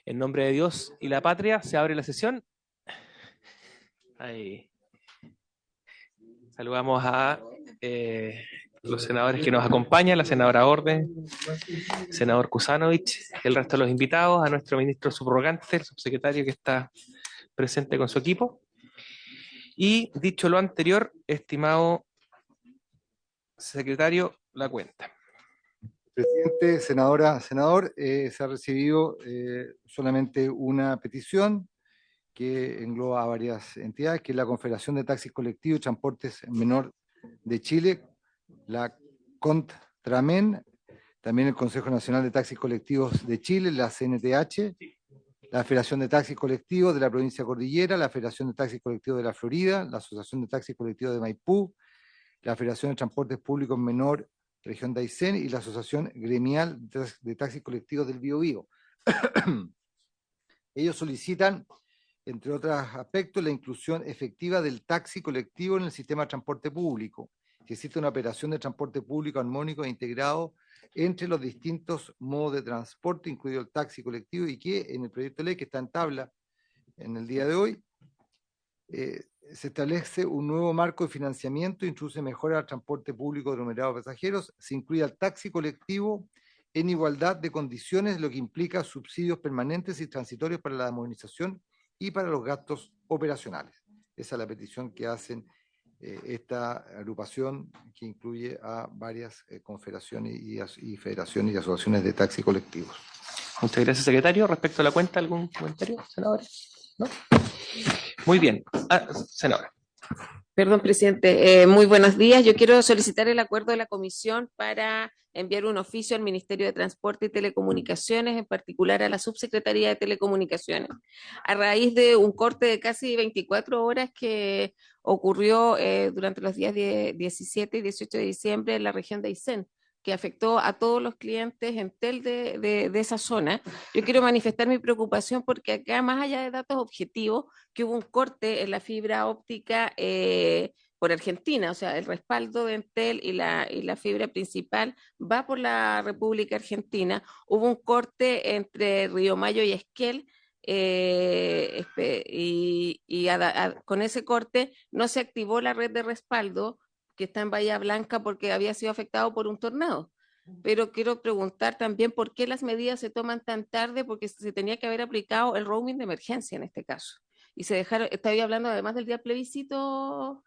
En nombre de Dios y la patria, se abre la sesión. Ahí. Saludamos a los senadores que nos acompañan, la senadora Orden, el senador Kusanovich, el resto de los invitados, a nuestro ministro subrogante, el subsecretario que está presente con su equipo. Y dicho lo anterior, estimado secretario, la cuenta. Presidente, senadora, senador, se ha recibido solamente una petición que engloba a varias entidades, que es la Confederación de Taxis Colectivos y Transportes Menor de Chile, la CONTRAMEN, también el Consejo Nacional de Taxis Colectivos de Chile, la CNTH, la Federación de Taxis Colectivos de la Provincia de Cordillera, la Federación de Taxis Colectivos de la Florida, la Asociación de Taxis Colectivos de Maipú, la Federación de Transportes Públicos Menor Región de Aysén y la Asociación Gremial de Taxis Colectivos del Biobío. Ellos solicitan, entre otros aspectos, la inclusión efectiva del taxi colectivo en el sistema de transporte público, que existe una operación de transporte público armónico e integrado entre los distintos modos de transporte, incluido el taxi colectivo, y que en el proyecto de ley que está en tabla en el día de hoy, se establece un nuevo marco de financiamiento, introduce mejoras al transporte público aglomerado de pasajeros, se incluye al taxi colectivo en igualdad de condiciones, lo que implica subsidios permanentes y transitorios para la modernización y para los gastos operacionales. Esa es la petición que hacen esta agrupación, que incluye a varias confederaciones y federaciones y asociaciones de taxi colectivos. Muchas gracias, secretario. Respecto a la cuenta, ¿algún comentario, senadores? ¿No? Muy bien. Senadora. Perdón, presidente. Muy buenos días. Yo quiero solicitar el acuerdo de la comisión para enviar un oficio al Ministerio de Transporte y Telecomunicaciones, en particular a la Subsecretaría de Telecomunicaciones, a raíz de un corte de casi 24 horas que ocurrió durante los días 17 y 18 de diciembre en la región de Aysén, que afectó a todos los clientes Entel de esa zona. Yo quiero manifestar mi preocupación porque acá, más allá de datos objetivos, que hubo un corte en la fibra óptica por Argentina, o sea, el respaldo de Entel y la fibra principal va por la República Argentina. Hubo un corte entre Río Mayo y Esquel, con ese corte no se activó la red de respaldo que está en Bahía Blanca porque había sido afectado por un tornado. Pero quiero preguntar también por qué las medidas se toman tan tarde, porque se tenía que haber aplicado el roaming de emergencia en este caso. Y se dejaron, estaba hablando además del día plebiscito,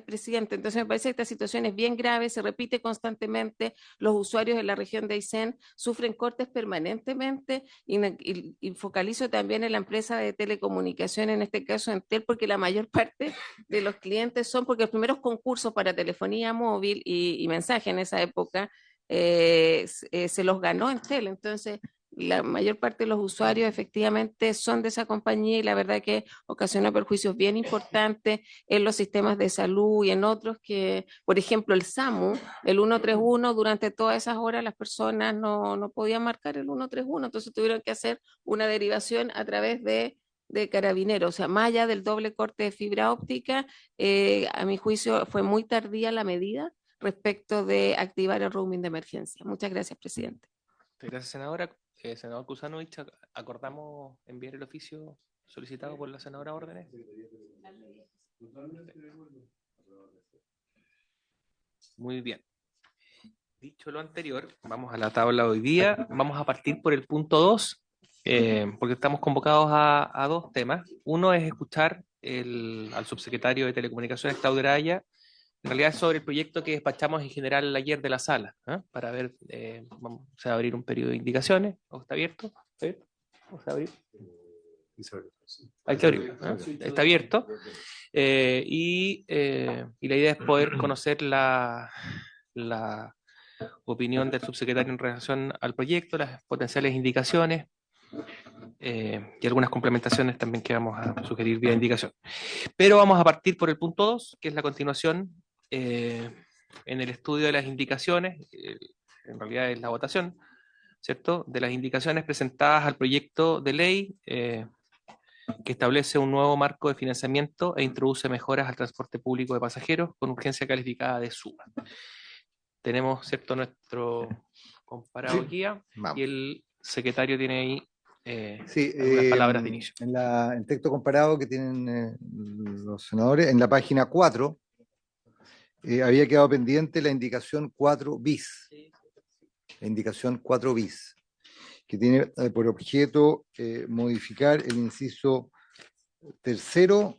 presidente. Entonces me parece que esta situación es bien grave, se repite constantemente, los usuarios en la región de Aysén sufren cortes permanentemente y focalizo también en la empresa de telecomunicación, en este caso Entel, porque la mayor parte de los clientes son, porque los primeros concursos para telefonía móvil y mensaje en esa época se los ganó Entel. Entonces la mayor parte de los usuarios efectivamente son de esa compañía y la verdad que ocasiona perjuicios bien importantes en los sistemas de salud y en otros que, por ejemplo, el SAMU, el 131, durante todas esas horas las personas no podían marcar el 131, entonces tuvieron que hacer una derivación a través de Carabineros. O sea, más allá del doble corte de fibra óptica, a mi juicio fue muy tardía la medida respecto de activar el roaming de emergencia. Muchas gracias, presidente. Gracias, senadora. Senador Kusanovich, acordamos enviar el oficio solicitado por la senadora Órdenes. Muy bien. Dicho lo anterior, vamos a la tabla de hoy día. Vamos a partir por el punto 2, porque estamos convocados a dos temas. Uno es escuchar al subsecretario de Telecomunicaciones, Claudio Araya. En realidad es sobre el proyecto que despachamos en general ayer de la sala, para ver, se va a abrir un periodo de indicaciones. ¿O está abierto? ¿Está abierto? ¿O se va a abrir? Hay que abrirlo, está abierto. Y la idea es poder conocer la opinión del subsecretario en relación al proyecto, las potenciales indicaciones y algunas complementaciones también que vamos a sugerir vía indicación. Pero vamos a partir por el punto 2, que es la continuación en el estudio de las indicaciones, en realidad es la votación, ¿cierto?, de las indicaciones presentadas al proyecto de ley que establece un nuevo marco de financiamiento e introduce mejoras al transporte público de pasajeros con urgencia calificada de suma. Tenemos, ¿cierto?, nuestro comparado guía, y el secretario tiene ahí Sí, algunas palabras de inicio. en el texto comparado que tienen los senadores, en la página 4, había quedado pendiente la indicación 4 bis. La indicación 4 bis, que tiene por objeto modificar el inciso tercero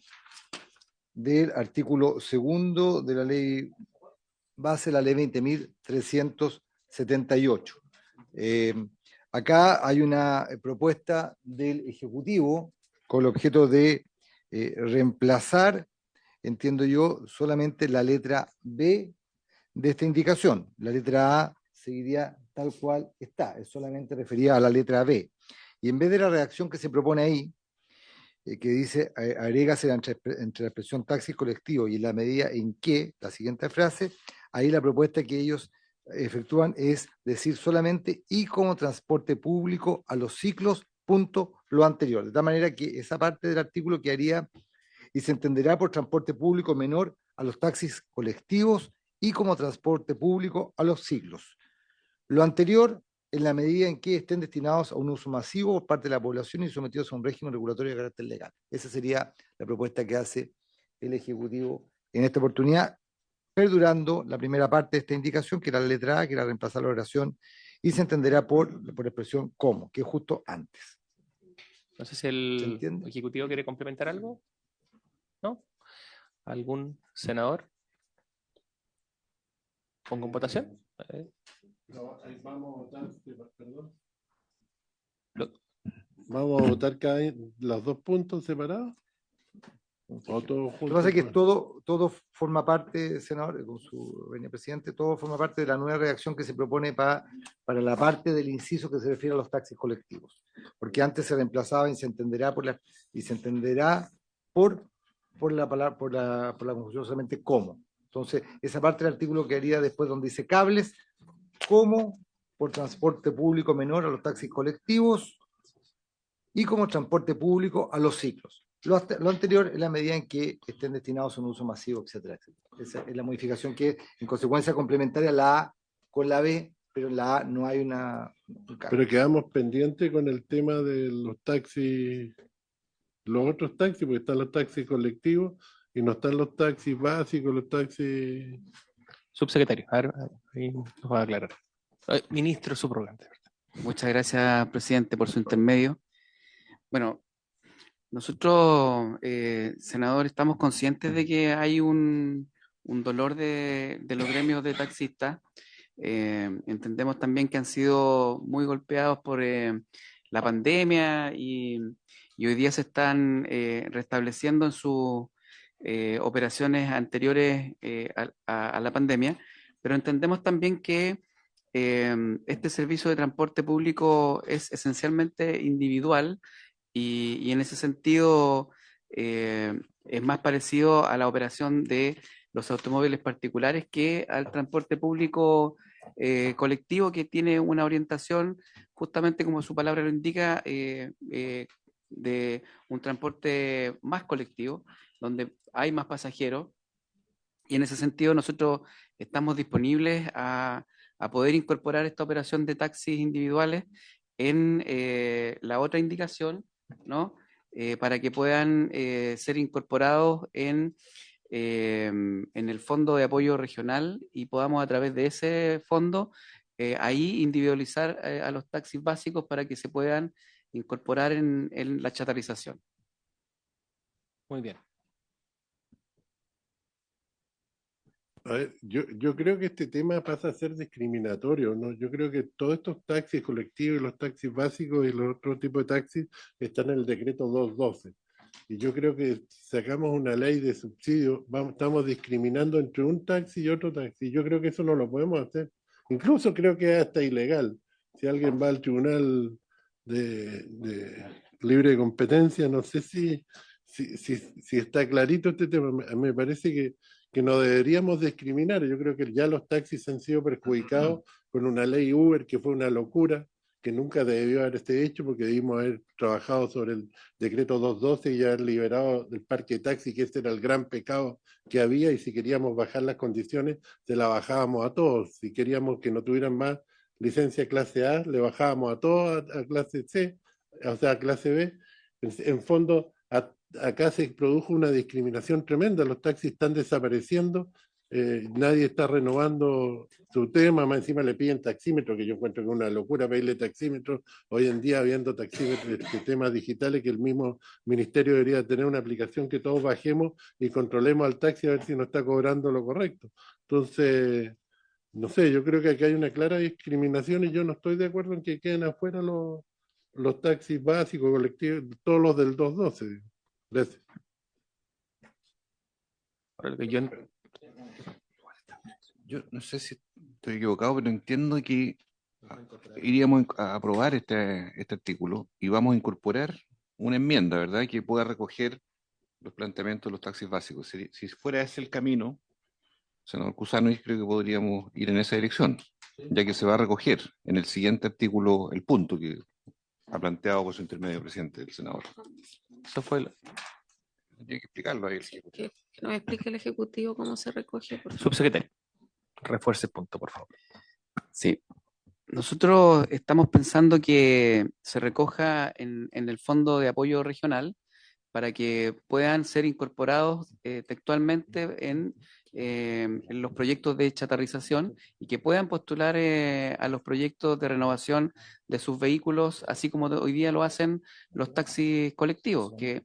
del artículo 2 de la ley base, la ley 20.378. Acá hay una propuesta del Ejecutivo con el objeto de reemplazar, entiendo yo, solamente la letra B de esta indicación. La letra A seguiría tal cual está, es solamente referida a la letra B. Y en vez de la redacción que se propone ahí, que dice, agrégase entre la expresión taxi colectivo y en la medida en que, la siguiente frase, ahí la propuesta que ellos efectúan es decir solamente y como transporte público a los ciclos, punto, lo anterior. De tal manera que esa parte del artículo quedaría y se entenderá por transporte público menor a los taxis colectivos y como transporte público a los ciclos. Lo anterior, en la medida en que estén destinados a un uso masivo por parte de la población y sometidos a un régimen regulatorio de carácter legal. Esa sería la propuesta que hace el Ejecutivo en esta oportunidad, perdurando la primera parte de esta indicación, que era la letra A, que era reemplazar la oración, y se entenderá por expresión como, que es justo antes. No sé si el Ejecutivo quiere complementar algo. ¿No? ¿Algún senador? ¿Pongo en votación? No, vamos a votar, perdón. Vamos a votar los dos puntos separados. O todos juntos. Lo que pasa es que todo forma parte, senador, con su venia presidente, todo forma parte de la nueva redacción que se propone para la parte del inciso que se refiere a los taxis colectivos. Porque antes se reemplazaba y se entenderá por la conjunción solamente como. Entonces, esa parte del artículo quedaría después donde dice cables, como por transporte público menor a los taxis colectivos y como transporte público a los ciclos. Lo anterior es la medida en que estén destinados a un uso masivo, etcétera, etcétera. Esa es la modificación que, en consecuencia, complementaria la A con la B, pero en la A no hay un cambio. Pero quedamos pendientes con el tema de los taxis, los otros taxis, porque están los taxis colectivos y no están los taxis básicos, los taxis... Subsecretario, a ver, ahí nos va a aclarar. Ministro subrogante. Muchas gracias, presidente, por su intermedio. Bueno, nosotros, senadores, estamos conscientes de que hay un dolor de los gremios de taxistas. Entendemos también que han sido muy golpeados por la pandemia y hoy día se están restableciendo en sus operaciones anteriores a la pandemia, pero entendemos también que este servicio de transporte público es esencialmente individual y en ese sentido es más parecido a la operación de los automóviles particulares que al transporte público colectivo, que tiene una orientación, justamente como su palabra lo indica, de un transporte más colectivo, donde hay más pasajeros. Y en ese sentido nosotros estamos disponibles a poder incorporar esta operación de taxis individuales en la otra indicación, ¿no? Para que puedan ser incorporados en el Fondo de Apoyo Regional y podamos a través de ese fondo ahí individualizar a los taxis básicos para que se puedan incorporar en la chatarización. Muy bien. A ver, yo creo que este tema pasa a ser discriminatorio, ¿no? Yo creo que todos estos taxis colectivos, los taxis básicos y los otros tipos de taxis están en el decreto 212. Y yo creo que si sacamos una ley de subsidio, estamos discriminando entre un taxi y otro taxi. Yo creo que eso no lo podemos hacer. Incluso creo que es hasta ilegal. Si alguien va al tribunal de libre competencia, no sé si está clarito este tema. Me parece que no deberíamos discriminar. Yo creo que ya los taxis han sido perjudicados con una ley Uber que fue una locura, que nunca debió haberse hecho porque debimos haber trabajado sobre el decreto 212 y haber liberado del parque de taxi, que ese era el gran pecado que había, y si queríamos bajar las condiciones, se la bajábamos a todos. Si queríamos que no tuvieran más licencia clase A, le bajábamos a todos a clase C, o sea, clase B, en fondo acá se produjo una discriminación tremenda, los taxis están desapareciendo, nadie está renovando su tema, más encima le piden taxímetro, que yo encuentro que es una locura pedirle taxímetro, hoy en día habiendo taxímetros, temas digitales, que el mismo ministerio debería tener una aplicación que todos bajemos y controlemos al taxi a ver si nos está cobrando lo correcto. Entonces, no sé, yo creo que aquí hay una clara discriminación y yo no estoy de acuerdo en que queden afuera los taxis básicos, colectivos, todos los del 212. Gracias. Ahora, lo que yo Yo no sé si estoy equivocado, pero entiendo que iríamos a aprobar este artículo y vamos a incorporar una enmienda, ¿verdad? Que pueda recoger los planteamientos de los taxis básicos. Si fuera ese el camino, senador Cusano, yo creo que podríamos ir en esa dirección, ya que se va a recoger en el siguiente artículo el punto que ha planteado por su intermedio presidente, el senador. eso fue Tiene que explicarlo ahí el Ejecutivo. Que nos explique el Ejecutivo cómo se recoge, por favor. subsecretario. Refuerce el punto, por favor. Sí. Nosotros estamos pensando que se recoja en el Fondo de Apoyo Regional para que puedan ser incorporados textualmente en los proyectos de chatarrización y que puedan postular a los proyectos de renovación de sus vehículos, así como hoy día lo hacen los taxis colectivos, que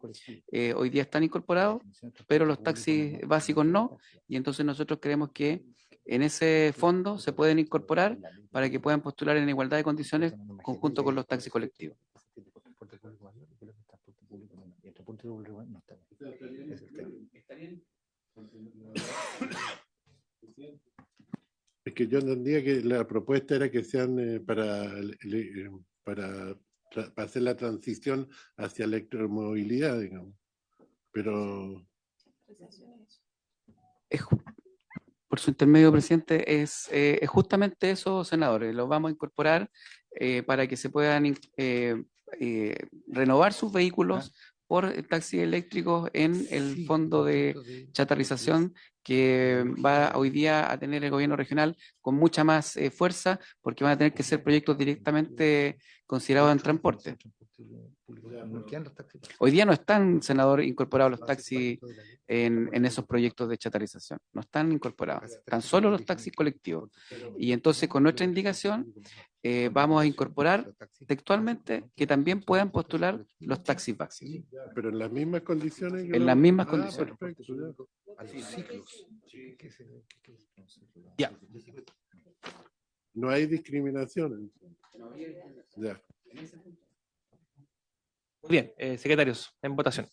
hoy día están incorporados, pero los taxis básicos no, y entonces nosotros creemos que en ese fondo se pueden incorporar para que puedan postular en igualdad de condiciones conjunto con los taxis colectivos. Es que yo entendía que la propuesta era que sean para hacer la transición hacia electromovilidad, digamos. Pero Por su intermedio, presidente, es justamente eso, senadores. Los vamos a incorporar para que se puedan renovar sus vehículos por taxis eléctricos en el fondo de chatarrización que va hoy día a tener el gobierno regional con mucha más fuerza, porque van a tener que ser proyectos directamente considerados en transporte. Hoy día no están, senador, incorporados los taxis en esos proyectos de chatarrización. No están incorporados, están solo los taxis colectivos. Y entonces, con nuestra indicación, vamos a incorporar textualmente que también puedan postular los taxis básicos. pero en las mismas condiciones. En las mismas condiciones. Perfecto, Ya. no hay discriminación. Ya. Muy bien, secretarios, en votación.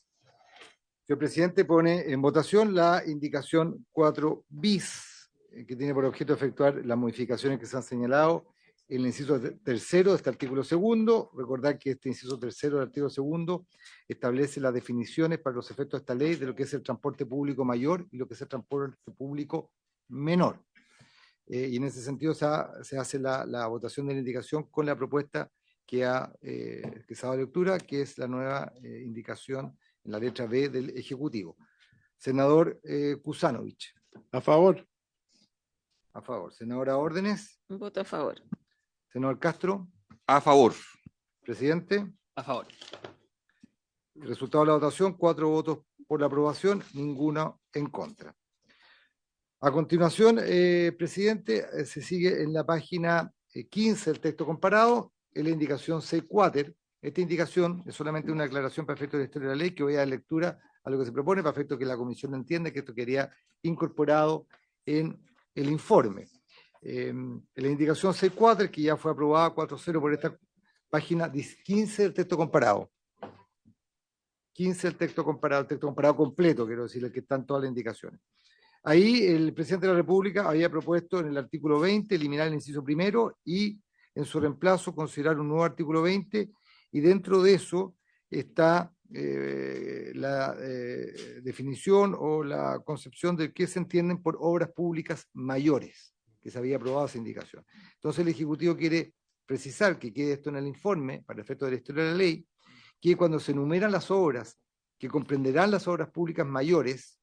Señor presidente, pone en votación la indicación 4 bis, que tiene por objeto efectuar las modificaciones que se han señalado en el inciso tercero de este artículo segundo. Recordar que este inciso tercero del artículo segundo establece las definiciones para los efectos de esta ley de lo que es el transporte público mayor y lo que es el transporte público menor. Y en ese sentido se hace la votación de la indicación con la propuesta que se ha dado lectura, que es la nueva indicación en la letra B del Ejecutivo. Senador Kusanovich. A favor. A favor. Senadora Órdenes. Voto a favor. Senador Castro. A favor. Presidente. A favor. El resultado de la votación, 4 votos por la aprobación, ninguno en contra. A continuación, presidente, se sigue en la página 15 del texto comparado, en la indicación 6.4. Esta indicación es solamente una aclaración para efectos de la historia de la ley que voy a dar lectura a lo que se propone, para efectos que la comisión entiende que esto quedaría incorporado en el informe. En la indicación 6.4, que ya fue aprobada 4.0 por esta página 15 del texto comparado. 15 del texto comparado completo, quiero decir, el que están todas las indicaciones. Ahí el presidente de la República había propuesto en el artículo 20 eliminar el inciso primero y en su reemplazo considerar un nuevo artículo 20, y dentro de eso está la definición o la concepción de qué se entienden por obras públicas mayores, que se había aprobado esa indicación. Entonces el Ejecutivo quiere precisar que quede esto en el informe, para efectos de la historia de la ley, que cuando se enumeran las obras que comprenderán las obras públicas mayores,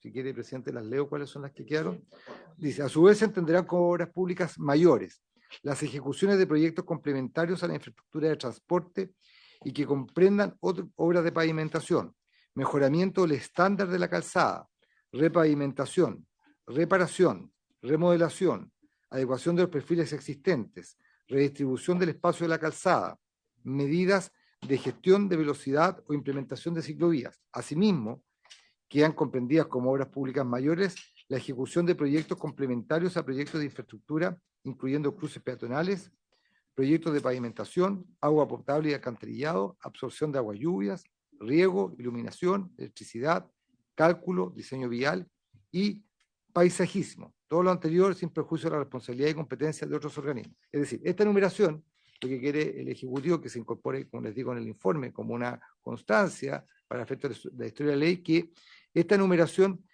si quiere, presidente, las leo cuáles son las que quedaron, dice, a su vez se entenderán como obras públicas mayores las ejecuciones de proyectos complementarios a la infraestructura de transporte y que comprendan obras de pavimentación, mejoramiento del estándar de la calzada, repavimentación, reparación, remodelación, adecuación de los perfiles existentes, redistribución del espacio de la calzada, medidas de gestión de velocidad o implementación de ciclovías. Asimismo, quedan comprendidas como obras públicas mayores la ejecución de proyectos complementarios a proyectos de infraestructura, incluyendo cruces peatonales, proyectos de pavimentación, agua potable y alcantarillado, absorción de aguas lluvias, riego, iluminación, electricidad, cálculo, diseño vial y paisajismo. Todo lo anterior sin perjuicio de la responsabilidad y competencia de otros organismos. Es decir, esta enumeración, lo que quiere el Ejecutivo que se incorpore, como les digo en el informe, como una constancia para efectos de la historia de la ley, que esta enumeración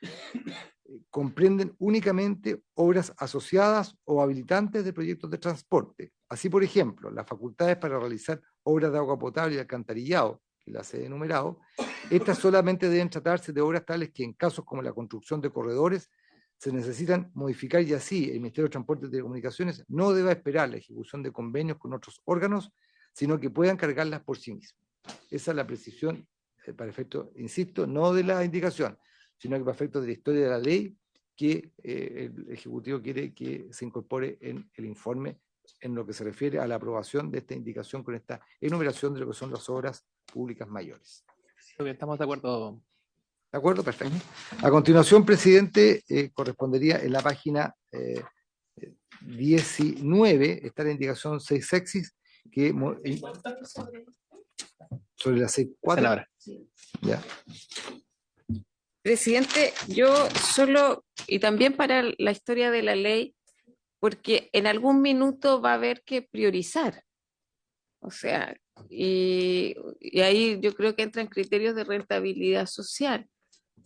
comprenden únicamente obras asociadas o habilitantes de proyectos de transporte. Así, por ejemplo, las facultades para realizar obras de agua potable y alcantarillado, que las he enumerado, estas solamente deben tratarse de obras tales que en casos como la construcción de corredores se necesitan modificar, y así el Ministerio de Transporte y Telecomunicaciones no debe esperar la ejecución de convenios con otros órganos, sino que puedan cargarlas por sí mismos. Esa es la precisión para efecto, insisto, no de la indicación, sino que para efecto de la historia de la ley que el Ejecutivo quiere que se incorpore en el informe en lo que se refiere a la aprobación de esta indicación con esta enumeración de lo que son las obras públicas mayores. Estamos de acuerdo. ¿De acuerdo? Perfecto. A continuación, presidente, correspondería en la página 19, está la indicación 6 sexis, que sobre la 6.4. Ya. Presidente, yo solo, y también para la historia de la ley, porque en algún minuto va a haber que priorizar. O sea, y ahí yo creo que entran criterios de rentabilidad social,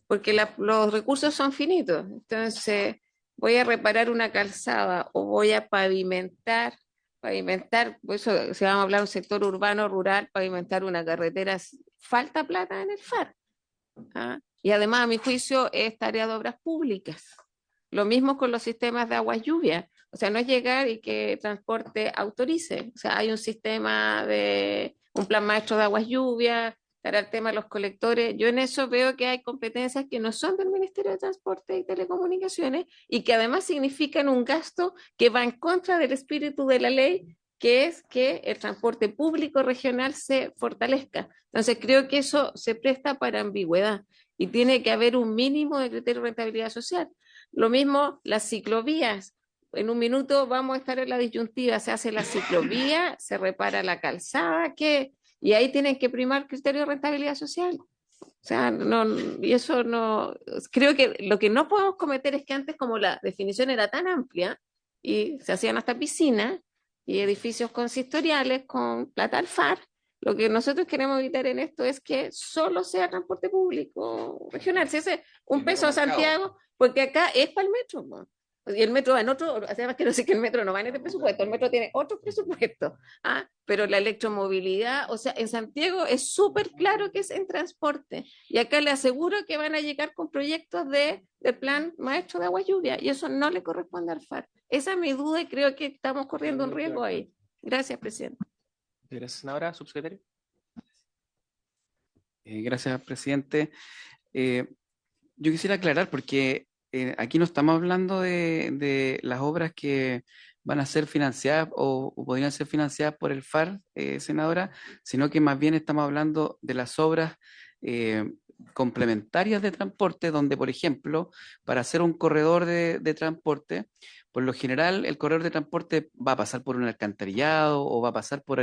porque los recursos son finitos. Entonces, voy a reparar una calzada o voy a pavimentar, por eso si vamos a hablar de un sector urbano, rural, pavimentar una carretera, falta plata en el FAR. ¿Ah? Y además, a mi juicio, es tarea de obras públicas. Lo mismo con los sistemas de aguas lluvias. O sea, no es llegar y que transporte autorice. O sea, hay un sistema de un plan maestro de aguas lluvias, para el tema de los colectores. Yo en eso veo que hay competencias que no son del Ministerio de Transporte y Telecomunicaciones y que además significan un gasto que va en contra del espíritu de la ley, que es que el transporte público regional se fortalezca. Entonces creo que eso se presta para ambigüedad y tiene que haber un mínimo de criterio de rentabilidad social. Lo mismo las ciclovías. En un minuto vamos a estar en la disyuntiva, se hace la ciclovía, se repara la calzada, ¿qué? Y ahí tienen que primar criterios de rentabilidad social. O sea, no, y eso no, creo que lo que no podemos cometer es que antes, como la definición era tan amplia y se hacían hasta piscinas y edificios consistoriales con plata al FAR, lo que nosotros queremos evitar en esto es que solo sea transporte público regional. Si ese un peso a Santiago, porque acá es para el metro, ¿no? Y el metro va en otro, además quiero decir que el metro no va en este presupuesto, el metro tiene otro presupuesto, ¿ah? Pero la electromovilidad, o sea, en Santiago es súper claro que es en transporte, y acá le aseguro que van a llegar con proyectos de plan maestro de agua lluvia, y eso no le corresponde al FAR. Esa es mi duda y creo que estamos corriendo un riesgo ahí. Gracias, presidente. Gracias, senadora. Subsecretario. Gracias, presidente. Yo quisiera aclarar porque aquí no estamos hablando de las obras que van a ser financiadas o podrían ser financiadas por el FAR, senadora, sino que más bien estamos hablando de las obras complementarias de transporte, donde, por ejemplo, para hacer un corredor de transporte, por lo general el corredor de transporte va a pasar por un alcantarillado o va a pasar por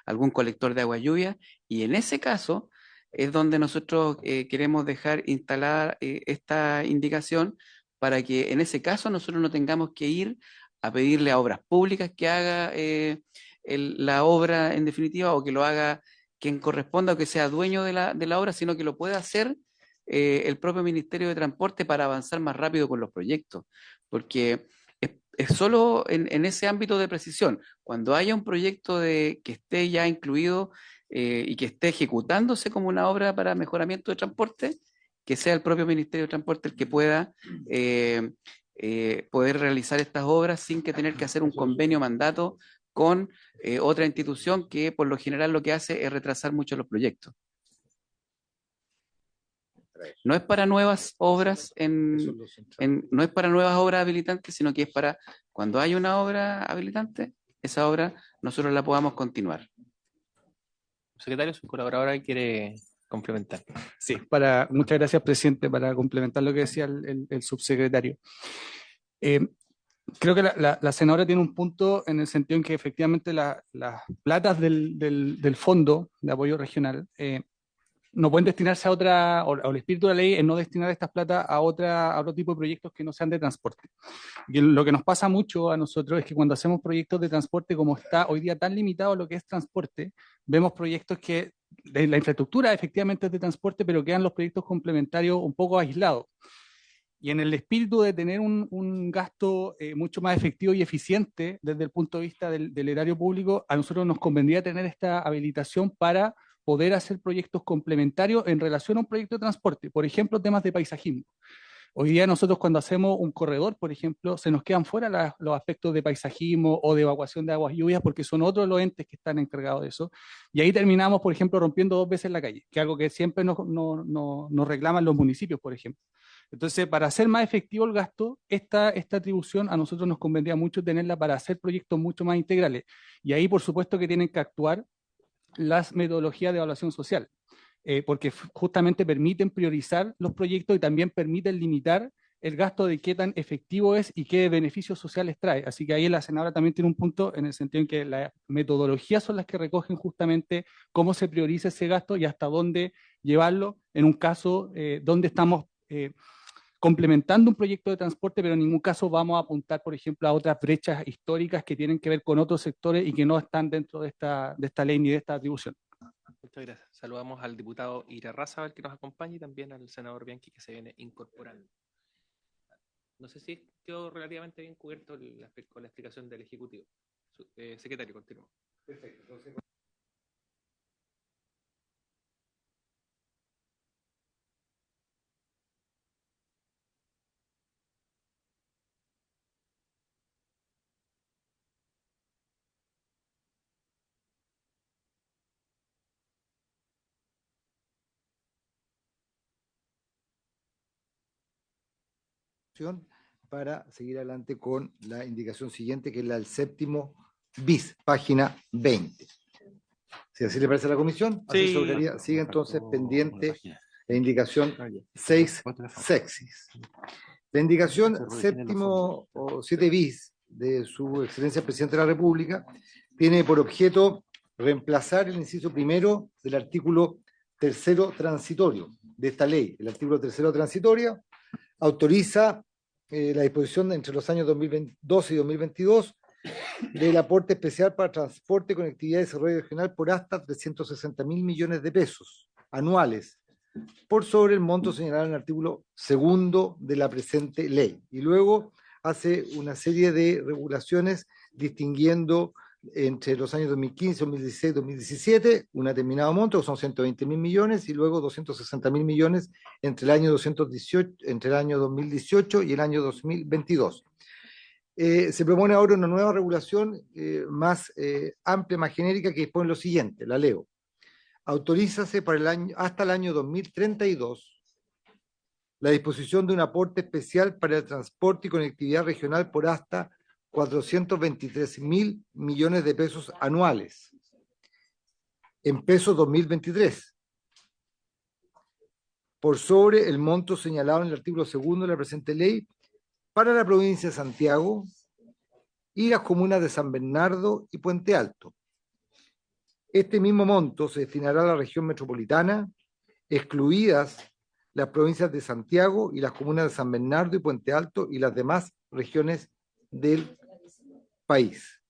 algún colector de agua lluvia, y en ese caso es donde nosotros queremos dejar instalada esta indicación para que en ese caso nosotros no tengamos que ir a pedirle a obras públicas que haga la obra en definitiva, o que lo haga quien corresponda o que sea dueño de la obra, sino que lo pueda hacer el propio Ministerio de Transporte para avanzar más rápido con los proyectos. Porque es solo en ese ámbito de precisión, cuando haya un proyecto que esté ya incluido y que esté ejecutándose como una obra para mejoramiento de transporte, que sea el propio Ministerio de Transporte el que pueda poder realizar estas obras sin que tener que hacer un convenio mandato con otra institución que por lo general lo que hace es retrasar mucho los proyectos. No es para nuevas obras no es para nuevas obras habilitantes, sino que es para cuando hay una obra habilitante, esa obra nosotros la podamos continuar. Secretario, su colaboradora quiere complementar. Sí, muchas gracias, presidente, para complementar lo que decía el subsecretario. Creo que la senadora tiene un punto en el sentido en que efectivamente las platas del Fondo de Apoyo Regional no pueden destinarse a otra, o el espíritu de la ley es no destinar estas platas a otro tipo de proyectos que no sean de transporte. Y lo que nos pasa mucho a nosotros es que cuando hacemos proyectos de transporte, como está hoy día tan limitado lo que es transporte, vemos proyectos que la infraestructura efectivamente es de transporte, pero quedan los proyectos complementarios un poco aislados. Y en el espíritu de tener un gasto mucho más efectivo y eficiente desde el punto de vista del erario público, a nosotros nos convendría tener esta habilitación para poder hacer proyectos complementarios en relación a un proyecto de transporte. Por ejemplo, temas de paisajismo. Hoy día nosotros cuando hacemos un corredor, por ejemplo, se nos quedan fuera los aspectos de paisajismo o de evacuación de aguas lluvias porque son otros los entes que están encargados de eso. Y ahí terminamos, por ejemplo, rompiendo 2 veces la calle, que es algo que siempre nos reclaman los municipios, por ejemplo. Entonces, para hacer más efectivo el gasto, esta atribución a nosotros nos convendría mucho tenerla para hacer proyectos mucho más integrales. Y ahí, por supuesto, que tienen que actuar las metodologías de evaluación social, porque justamente permiten priorizar los proyectos y también permiten limitar el gasto de qué tan efectivo es y qué beneficios sociales trae. Así que ahí la senadora también tiene un punto en el sentido en que las metodologías son las que recogen justamente cómo se prioriza ese gasto y hasta dónde llevarlo en un caso donde estamos complementando un proyecto de transporte, pero en ningún caso vamos a apuntar, por ejemplo, a otras brechas históricas que tienen que ver con otros sectores y que no están dentro de esta ley ni de esta atribución. Muchas gracias. Saludamos al diputado Ira Razabal que nos acompaña y también al senador Bianchi que se viene incorporando. No sé si quedó relativamente bien cubierto con la explicación del Ejecutivo. Secretario, continúo. Perfecto. Entonces, para seguir adelante con la indicación siguiente, que es la del séptimo bis, página 20. Si así le parece a la comisión, así Sí. sobraría. Sigue entonces pendiente la indicación 6 sexis. La indicación séptimo o 7 bis de su excelencia el presidente de la República tiene por objeto reemplazar el inciso primero del artículo tercero transitorio de esta ley. El artículo tercero transitorio autoriza la disposición entre los años 2012 y 2022 del aporte especial para transporte, conectividad y desarrollo regional por hasta 360.000 millones de pesos anuales, por sobre el monto señalado en el artículo segundo de la presente ley. Y luego hace una serie de regulaciones distinguiendo entre los años 2015, 2016, 2017, un determinado monto, que son 120.000 millones, y luego 260.000 millones entre el año 2018 y el año 2022. Se propone ahora una nueva regulación más amplia, más genérica, que dispone lo siguiente, la leo. Autorízase hasta el año 2032 la disposición de un aporte especial para el transporte y conectividad regional por hasta 423.000 millones de pesos anuales, en pesos 2023, por sobre el monto señalado en el artículo segundo de la presente ley, para la provincia de Santiago y las comunas de San Bernardo y Puente Alto. Este mismo monto se destinará a la región metropolitana, excluidas las provincias de Santiago y las comunas de San Bernardo y Puente Alto y las demás regiones del país.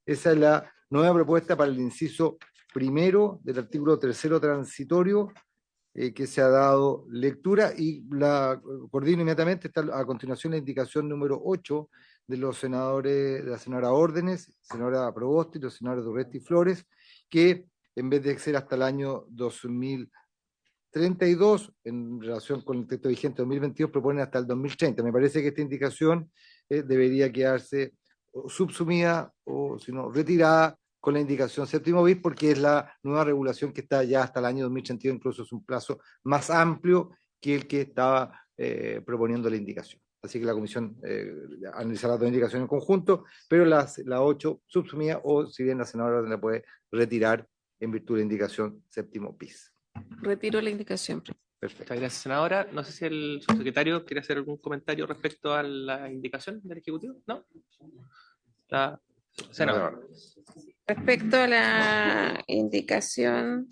Esa es la nueva propuesta para el inciso primero del artículo tercero transitorio que se ha dado lectura, y la coordino inmediatamente. Está a continuación la indicación número 8 de los senadores, de la senadora Órdenes, senadora Proboste y los senadores Durresti y Flores, que en vez de ser hasta el año 2032, en relación con el texto vigente 2022, proponen hasta el 2030. Me parece que esta indicación debería quedarse o subsumida o si no retirada con la indicación séptimo bis, porque es la nueva regulación que está ya hasta el año 2032, incluso es un plazo más amplio que el que estaba proponiendo la indicación. Así que la comisión analizará las dos indicaciones en conjunto, pero la 8 subsumida, o si bien la senadora la puede retirar en virtud de la indicación séptimo bis. Retiro la indicación. Perfecto. Muchas gracias, senadora. No sé si el subsecretario quiere hacer algún comentario respecto a la indicación del Ejecutivo. ¿No? La senadora. Respecto a la indicación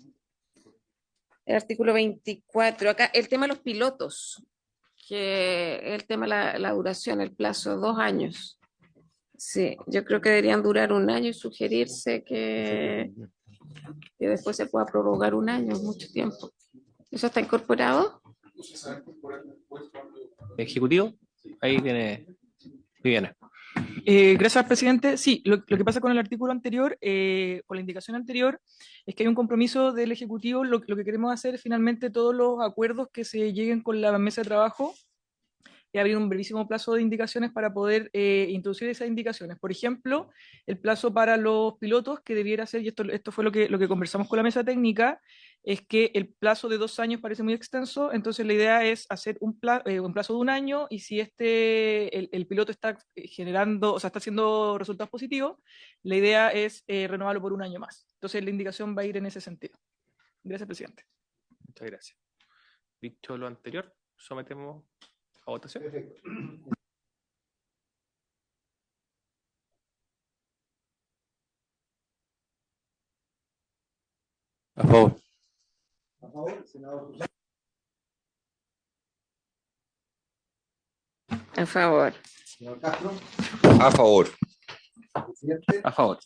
del artículo 24, acá el tema de los pilotos, que el tema de la duración, el plazo, 2 años. Sí, yo creo que deberían durar 1 año y sugerirse que después se pueda prorrogar 1 año, mucho tiempo. ¿Eso está incorporado? Ejecutivo, ahí tiene Viviana. Gracias, presidente. Sí, lo que pasa con el artículo anterior, con la indicación anterior, es que hay un compromiso del Ejecutivo. Lo que queremos hacer es finalmente todos los acuerdos que se lleguen con la mesa de trabajo, abrir un brevísimo plazo de indicaciones para poder introducir esas indicaciones. Por ejemplo, el plazo para los pilotos, que debiera ser, y esto fue lo que conversamos con la mesa técnica, es que el plazo de 2 años parece muy extenso, entonces la idea es hacer un plazo de 1 año, y si el piloto está generando, o sea, está haciendo resultados positivos, la idea es renovarlo por 1 año más. Entonces la indicación va a ir en ese sentido. Gracias, presidente. Muchas gracias. Dicho lo anterior, sometemos a votación. Perfecto. A favor. A favor, senador. A favor. Señor Castro. A favor. Presidente. A favor.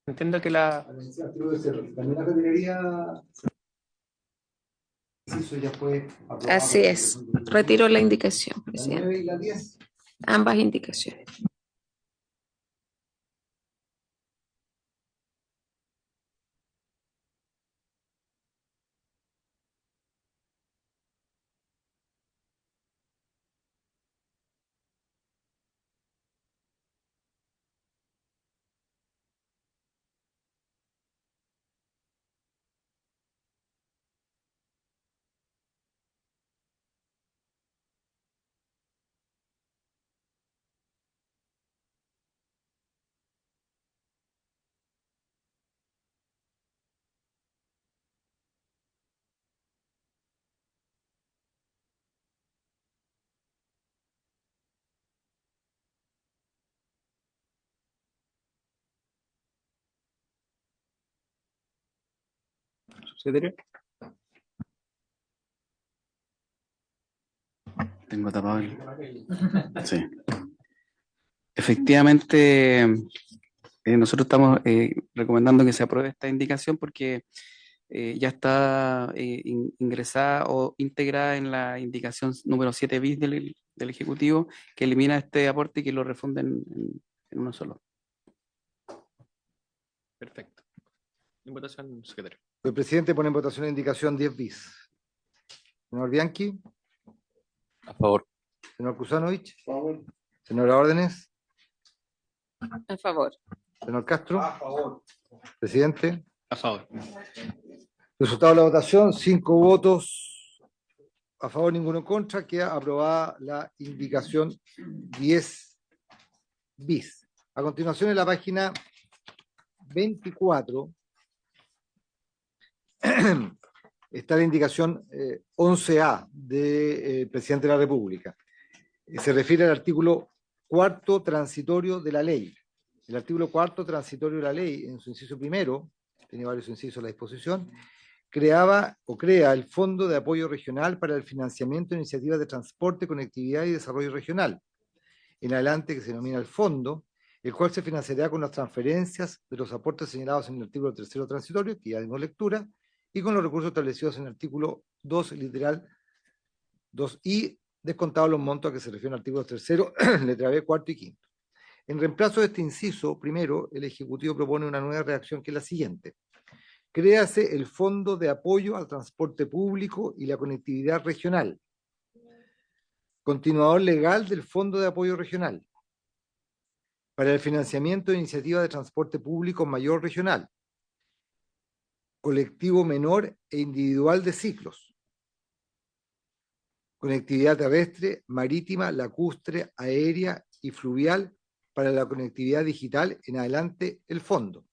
Entiendo que También la refinería. Eso ya fue aprobado. Así es. Retiro la indicación, La presidente. 9 y la 10. Ambas indicaciones. subsecretario. Tengo tapado el... Sí. Efectivamente, nosotros estamos recomendando que se apruebe esta indicación porque ya está ingresada o integrada en la indicación número 7 bis del Ejecutivo, que elimina este aporte y que lo refunde en uno solo. Perfecto. En votación, secretario. El presidente pone en votación la indicación 10 bis. Señor Bianchi. A favor. Señor Kusanovich. A favor. Señora Órdenes. A favor. Señor Castro. A favor. Presidente. A favor. Resultado de la votación, 5 votos a favor, ninguno en contra. Queda aprobada la indicación 10 bis. A continuación, en la página 24 está la indicación 11A del presidente de la República. Se refiere al artículo 4º transitorio de la ley. El artículo 4º transitorio de la ley, en su inciso primero, tiene varios incisos en la disposición, crea el Fondo de Apoyo Regional para el Financiamiento de Iniciativas de Transporte, Conectividad y Desarrollo Regional. En adelante, que se denomina el Fondo el cual se financiará con las transferencias de los aportes señalados en el artículo 3º transitorio, que ya dimos lectura, y con los recursos establecidos en el artículo 2, literal 2i, descontados los montos a que se refiere el artículo 3º, letra B, cuarto y quinto. En reemplazo de este inciso, primero, el Ejecutivo propone una nueva redacción que es la siguiente. Créase el Fondo de Apoyo al Transporte Público y la Conectividad Regional, continuador legal del Fondo de Apoyo Regional, para el financiamiento de iniciativas de transporte público mayor regional, colectivo menor e individual de ciclos, conectividad terrestre, marítima, lacustre, aérea y fluvial para la conectividad digital, en adelante el fondo.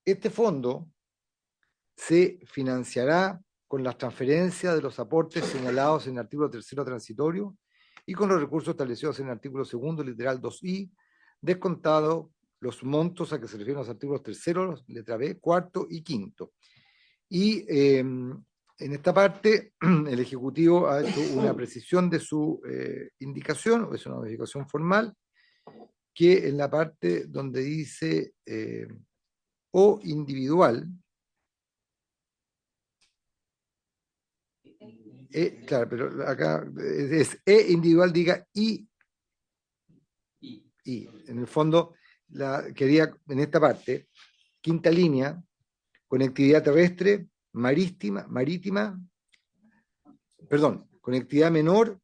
Este fondo se financiará con las transferencias de los aportes señalados en el artículo 3º transitorio y con los recursos establecidos en el artículo 2º, literal 2i, descontado los montos a que se refieren los artículos 3º, letra B, cuarto y quinto. Y en esta parte, el Ejecutivo ha hecho una precisión de su indicación, es una modificación formal, que en la parte donde dice o individual, claro, pero acá es individual, diga y en el fondo quería en esta parte, quinta línea, conectividad terrestre, marítima, conectividad menor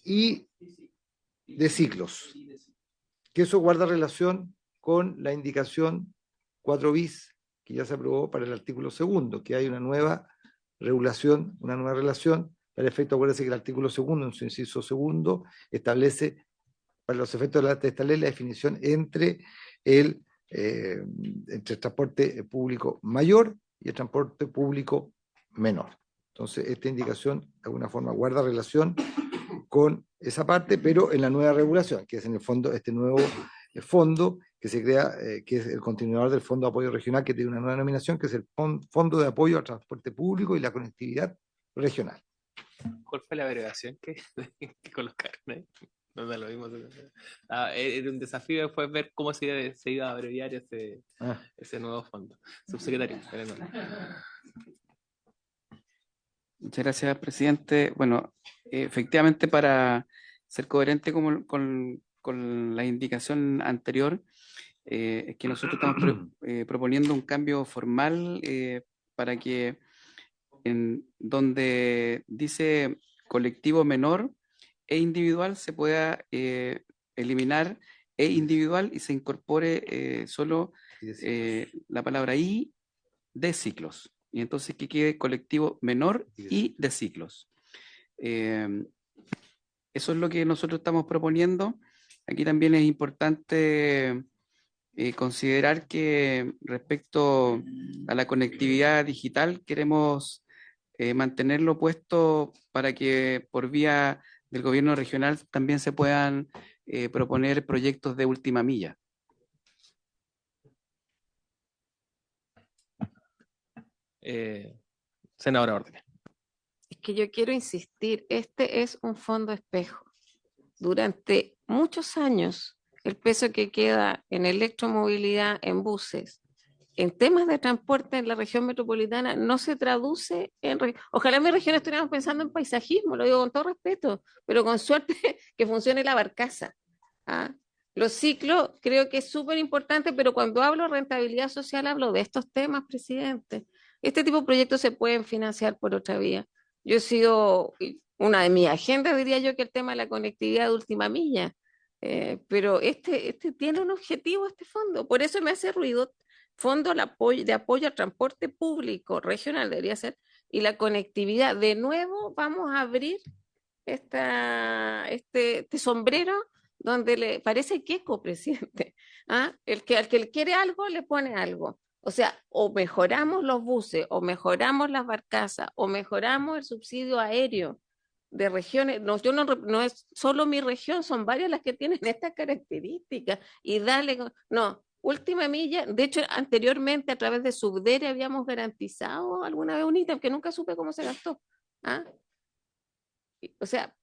y de ciclos, que eso guarda relación con la indicación 4 bis que ya se aprobó para el artículo 2º, que hay una nueva regulación, una nueva relación. Para el efecto, acuérdense que el artículo 2º, en su inciso 2º, establece para los efectos de esta ley la definición entre el transporte público mayor y el transporte público menor. Entonces, esta indicación de alguna forma guarda relación con esa parte, pero en la nueva regulación, que es en el fondo este nuevo fondo que se crea, que es el continuador del Fondo de Apoyo Regional, que tiene una nueva denominación, que es el Fondo de Apoyo al Transporte Público y la Conectividad Regional. ¿Cuál fue la abreviación que colocaron ahí? No da lo mismo. Era un desafío después ver cómo se iba a abreviar ese nuevo fondo. Subsecretario. Muchas gracias, presidente. Bueno, efectivamente, para ser coherente con la indicación anterior, es que nosotros estamos proponiendo un cambio formal para que en donde dice colectivo menor e individual se pueda eliminar e individual y se incorpore solo la palabra y de ciclos. Y entonces que quede colectivo menor y de ciclos. Eso es lo que nosotros estamos proponiendo. Aquí también es importante considerar que respecto a la conectividad digital queremos mantenerlo puesto para que por vía del gobierno regional también se puedan proponer proyectos de última milla. Senadora Ortega. Es que yo quiero insistir, este es un fondo espejo. Durante muchos años, el peso que queda en electromovilidad, en buses, en temas de transporte en la región metropolitana, no se traduce en... Ojalá en mi región estuviéramos pensando en paisajismo, lo digo con todo respeto, pero con suerte que funcione la barcaza. ¿Ah? Los ciclos creo que es súper importante, pero cuando hablo de rentabilidad social hablo de estos temas, presidente. Este tipo de proyectos se pueden financiar por otra vía. Yo he sido, una de mis agendas diría yo, que el tema de la conectividad de última milla, pero este tiene un objetivo, este fondo, por eso me hace ruido. Fondo de apoyo al transporte público regional debería ser, y la conectividad. De nuevo vamos a abrir este sombrero donde le parece queco, presidente. ¿Ah? Al que le quiere algo, le pone algo. O sea, o mejoramos los buses, o mejoramos las barcazas, o mejoramos el subsidio aéreo de regiones. No, no es solo mi región, son varias las que tienen estas características. Y dale, no, última milla. De hecho, anteriormente a través de Subdere habíamos garantizado alguna vez un ítem que nunca supe cómo se gastó. ¿Ah? O sea,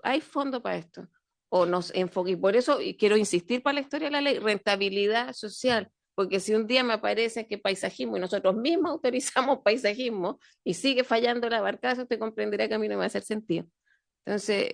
hay fondo para esto. o nos enfoque. Y por eso y quiero insistir para la historia de la ley, rentabilidad social, porque si un día me aparece que paisajismo y nosotros mismos autorizamos paisajismo y sigue fallando la barcaza, usted comprenderá que a mí no me va a hacer sentido. Entonces,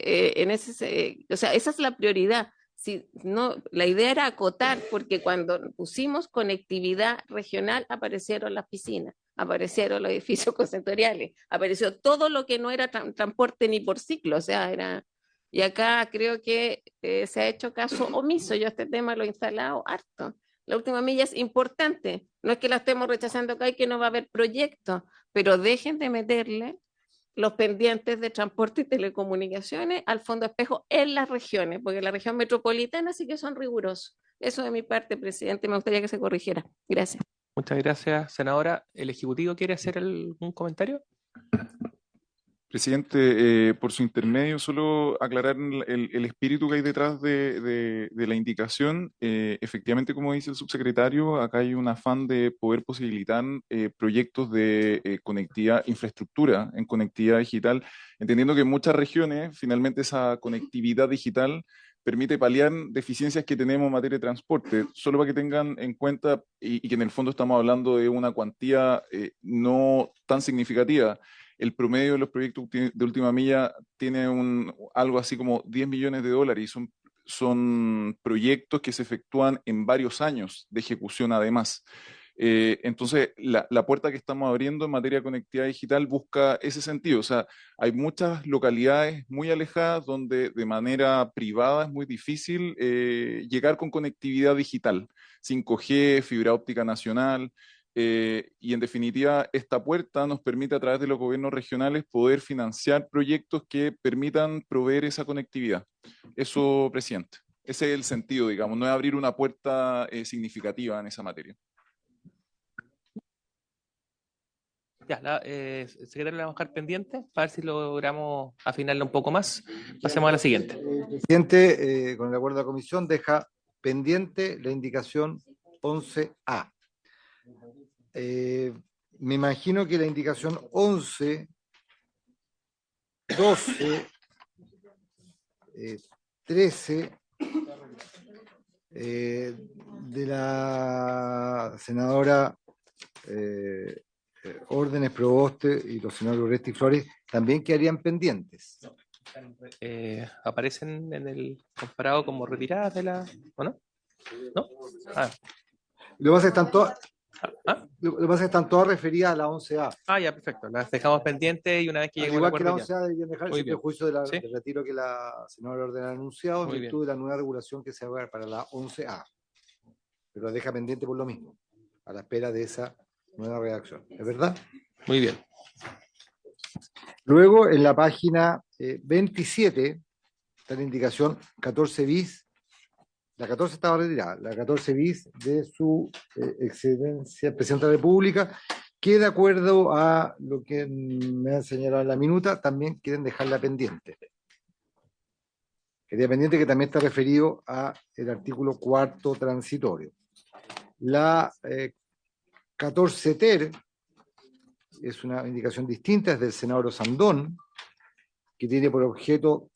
o sea, esa es la prioridad. Si no, la idea era acotar, porque cuando pusimos conectividad regional aparecieron las piscinas, aparecieron los edificios consistoriales, apareció todo lo que no era transporte ni por ciclo, o sea, era... Y acá creo que se ha hecho caso omiso. Yo este tema lo he instalado harto. La última milla es importante. No es que la estemos rechazando acá y que no va a haber proyectos, pero dejen de meterle los pendientes de transporte y telecomunicaciones al fondo espejo en las regiones, porque la región metropolitana sí que son rigurosos. Eso de mi parte, presidente, me gustaría que se corrigiera. Gracias. Muchas gracias, senadora. ¿El Ejecutivo quiere hacer algún comentario? Presidente, por su intermedio, solo aclarar el espíritu que hay detrás de la indicación. Efectivamente, como dice el subsecretario, acá hay un afán de poder posibilitar proyectos de conectividad, infraestructura en conectividad digital, entendiendo que en muchas regiones, finalmente, esa conectividad digital permite paliar deficiencias que tenemos en materia de transporte. Solo para que tengan en cuenta, y que en el fondo estamos hablando de una cuantía no tan significativa. El promedio de los proyectos de última milla tiene algo así como 10 millones de dólares y son proyectos que se efectúan en varios años de ejecución además. Entonces, la puerta que estamos abriendo en materia de conectividad digital busca ese sentido. O sea, hay muchas localidades muy alejadas donde de manera privada es muy difícil llegar con conectividad digital, 5G, fibra óptica nacional. Y en definitiva, esta puerta nos permite a través de los gobiernos regionales poder financiar proyectos que permitan proveer esa conectividad. Eso, presidente. Ese es el sentido, digamos, no es abrir una puerta significativa en esa materia. Ya, secretario, le vamos a dejar pendiente para ver si logramos afinarla un poco más. Pasemos a la siguiente. El presidente, con el acuerdo de la comisión, deja pendiente la indicación 11A. Me imagino que la indicación 11, 12, 13 de la senadora Órdenes Proboste y los senadores Oresti y Flores también quedarían pendientes. ¿Aparecen en el comparado como retiradas de la... ¿o no? ¿No? Ah. Lo que pasa es que están todas... Lo que pasa es que están todas referidas a la 11A. Ah, ya, perfecto. Las dejamos pendientes y una vez que lleguemos al a igual que la 11A deberían dejar el prejuicio del retiro que la senadora Orden ha anunciado en virtud de la nueva regulación que se va a dar para la 11A. Pero la deja pendiente por lo mismo, a la espera de esa nueva redacción. ¿Es verdad? Muy bien. Luego, en la página 27, está la indicación 14 bis. La 14 estaba retirada, la 14 bis de su excelencia el presidente de la República, que de acuerdo a lo que me han señalado en la minuta, también quieren dejarla pendiente. Quería pendiente que también está referido al artículo 4º transitorio. La 14 ter es una indicación distinta, es del senador Osandón, que tiene por objeto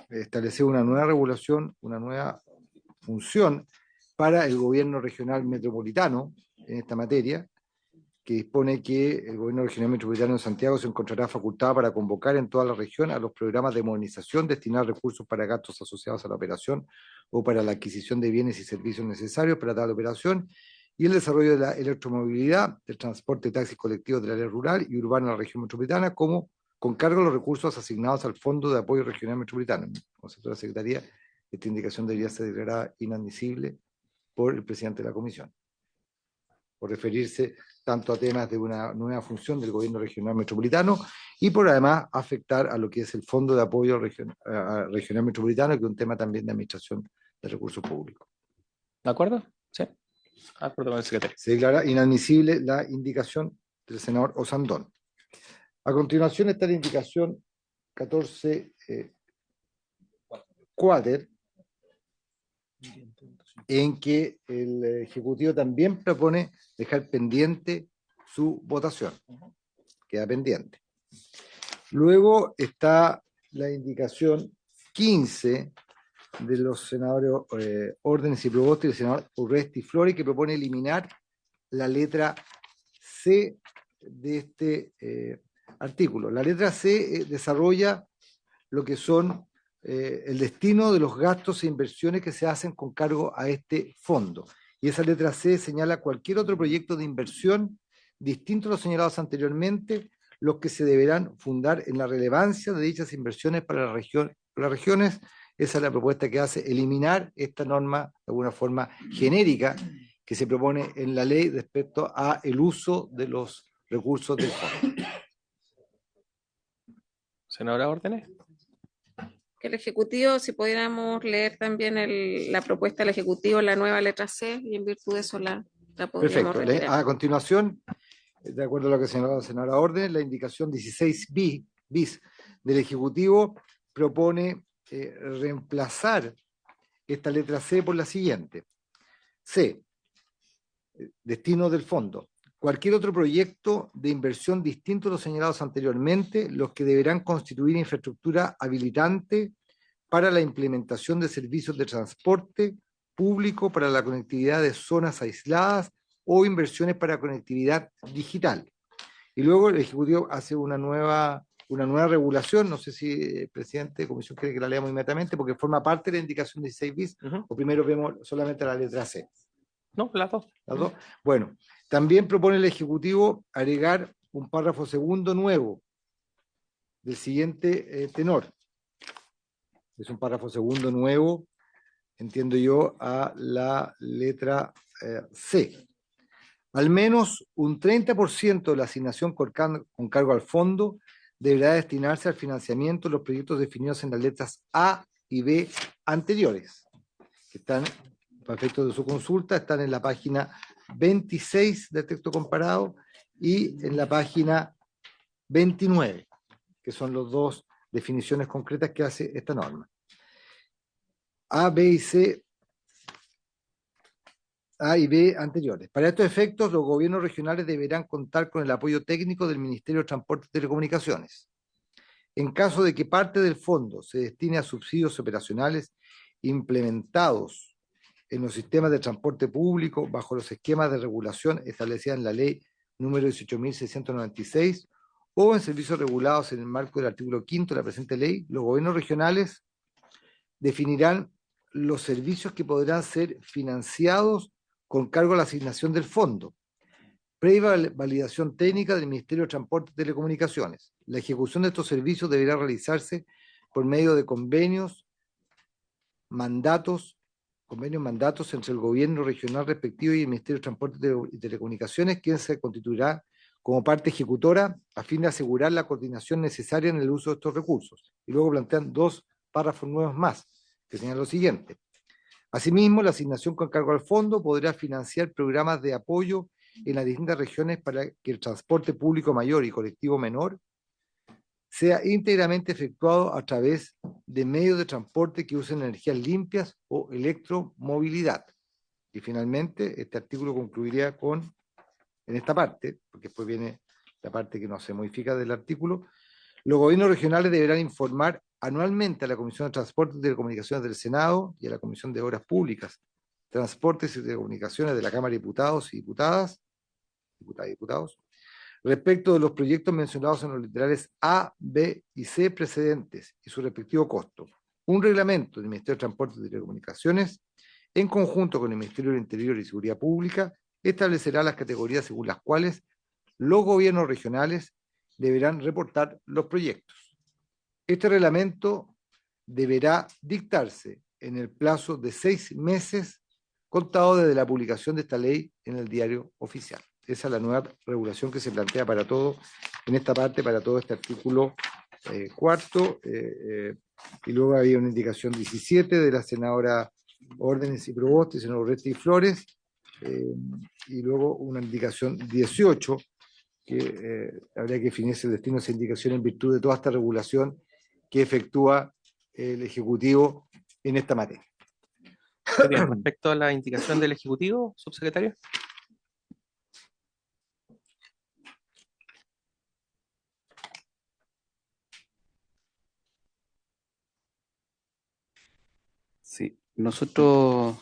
establecer una nueva regulación, una nueva función para el gobierno regional metropolitano en esta materia, que dispone que el gobierno regional metropolitano de Santiago se encontrará facultado para convocar en toda la región a los programas de modernización, destinar recursos para gastos asociados a la operación o para la adquisición de bienes y servicios necesarios para tal operación, y el desarrollo de la electromovilidad, del transporte de taxis colectivos del área rural y urbana de la región metropolitana, como con cargo a los recursos asignados al Fondo de Apoyo Regional Metropolitano. En concepto de la Secretaría, esta indicación debería ser declarada inadmisible por el presidente de la Comisión, por referirse tanto a temas de una nueva función del gobierno regional metropolitano y por además afectar a lo que es el Fondo de Apoyo Regional Metropolitano, que es un tema también de administración de recursos públicos. ¿De acuerdo? Sí. De acuerdo con el secretario. Se declara inadmisible la indicación del senador Osandón. A continuación está la indicación 14 cuater, en que el Ejecutivo también propone dejar pendiente su votación. Queda pendiente. Luego está la indicación 15, de los senadores Órdenes y Proboste y el senador Urresti Flores, que propone eliminar la letra C de este artículo. La letra C desarrolla lo que son el destino de los gastos e inversiones que se hacen con cargo a este fondo. Y esa letra C señala cualquier otro proyecto de inversión distinto a los señalados anteriormente, los que se deberán fundar en la relevancia de dichas inversiones para las regiones. Esa es la propuesta que hace, eliminar esta norma de alguna forma genérica que se propone en la ley respecto a el uso de los recursos del fondo. Senadora Órdenes. Que el Ejecutivo, si pudiéramos leer también la propuesta del Ejecutivo, la nueva letra C, y en virtud de eso la podríamos Perfecto. retirar. A continuación, de acuerdo a lo que señaló la senadora Orden, la indicación 16 bis del Ejecutivo propone reemplazar esta letra C por la siguiente. C, destino del fondo. Cualquier otro proyecto de inversión distinto a los señalados anteriormente, los que deberán constituir infraestructura habilitante para la implementación de servicios de transporte público para la conectividad de zonas aisladas o inversiones para conectividad digital. Y luego el Ejecutivo hace una nueva regulación, no sé si el presidente de comisión quiere que la leamos inmediatamente, porque forma parte de la indicación 16 bis, o primero vemos solamente la letra C. No, las dos. ¿Las dos? Bueno, también propone el Ejecutivo agregar un párrafo segundo nuevo del siguiente tenor. Es un párrafo segundo nuevo, entiendo yo, a la letra C. Al menos un 30% de la asignación con cargo al fondo deberá destinarse al financiamiento de los proyectos definidos en las letras A y B anteriores, que están, para efectos de su consulta, están en la página 26 del texto comparado y en la página 29, que son las dos definiciones concretas que hace esta norma. A, B y C, A y B anteriores. Para estos efectos, los gobiernos regionales deberán contar con el apoyo técnico del Ministerio de Transporte y Telecomunicaciones. En caso de que parte del fondo se destine a subsidios operacionales implementados en los sistemas de transporte público bajo los esquemas de regulación establecidos en la ley número 18.696 o en servicios regulados en el marco del artículo 5 de la presente ley, los gobiernos regionales definirán los servicios que podrán ser financiados con cargo a la asignación del fondo, previa validación técnica del Ministerio de Transporte y Telecomunicaciones. La ejecución de estos servicios deberá realizarse por medio de convenios, mandatos entre el gobierno regional respectivo y el Ministerio de Transporte y Telecomunicaciones, quien se constituirá como parte ejecutora a fin de asegurar la coordinación necesaria en el uso de estos recursos. Y luego plantean dos párrafos nuevos más, que señalan lo siguiente. Asimismo, la asignación con cargo al fondo podrá financiar programas de apoyo en las distintas regiones para que el transporte público mayor y colectivo menor sea íntegramente efectuado a través de medios de transporte que usen energías limpias o electromovilidad. Y finalmente, este artículo concluiría en esta parte, porque después viene la parte que no se modifica del artículo, los gobiernos regionales deberán informar anualmente a la Comisión de Transporte y Telecomunicaciones del Senado y a la Comisión de Obras Públicas, Transportes y Telecomunicaciones de la Cámara de Diputados y Diputadas, respecto de los proyectos mencionados en los literales A, B y C precedentes y su respectivo costo. Un reglamento del Ministerio de Transporte y Telecomunicaciones, en conjunto con el Ministerio del Interior y Seguridad Pública, establecerá las categorías según las cuales los gobiernos regionales deberán reportar los proyectos. Este reglamento deberá dictarse en el plazo de 6 meses contado desde la publicación de esta ley en el Diario Oficial. Esa es la nueva regulación que se plantea para todo, en esta parte, para todo este artículo cuarto. Y luego había una indicación 17 de la senadora Órdenes y Proboste, senador Urresti y Flores, y luego una indicación 18 que habría que definirse el destino de esa indicación en virtud de toda esta regulación que efectúa el Ejecutivo en esta materia. Bien, respecto a la indicación del Ejecutivo, subsecretario. nosotros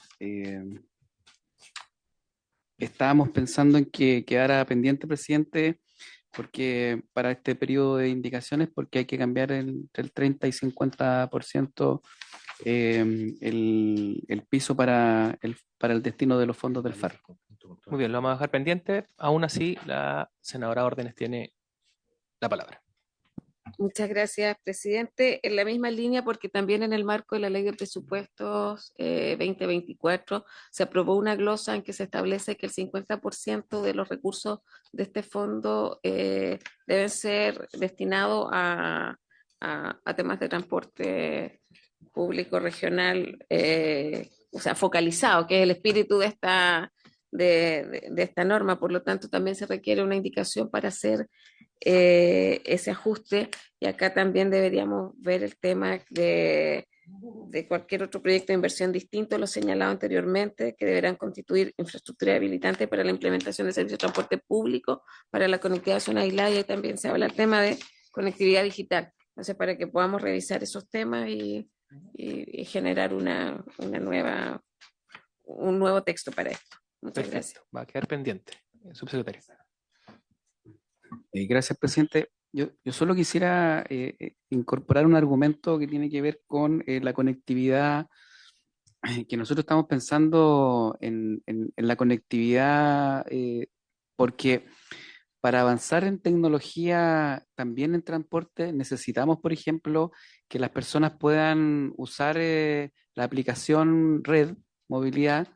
estábamos pensando en que quedara pendiente, presidente, porque para este periodo de indicaciones, porque hay que cambiar entre el 30 y 50% el piso para el destino de los fondos del FAR. Muy bien, lo vamos a dejar pendiente. Aún así, la senadora Órdenes tiene la palabra. Muchas gracias, presidente. En la misma línea, porque también en el marco de la Ley de Presupuestos 2024 se aprobó una glosa en que se establece que el 50% de los recursos de este fondo deben ser destinados a temas de transporte público regional, o sea, focalizado, que es el espíritu de esta norma. Por lo tanto, también se requiere una indicación para hacer ese ajuste, y acá también deberíamos ver el tema de cualquier otro proyecto de inversión distinto a lo señalado anteriormente, que deberán constituir infraestructura habilitante para la implementación de servicios de transporte público para la conectividad de zona aislada, y también se habla del tema de conectividad digital. Entonces, para que podamos revisar esos temas y generar un nuevo texto para esto. Muchas gracias. Perfecto, va a quedar pendiente. Subsecretario. Gracias, presidente. Yo solo quisiera incorporar un argumento que tiene que ver con la conectividad, que nosotros estamos pensando en la conectividad, porque para avanzar en tecnología, también en transporte, necesitamos, por ejemplo, que las personas puedan usar la aplicación Red Movilidad,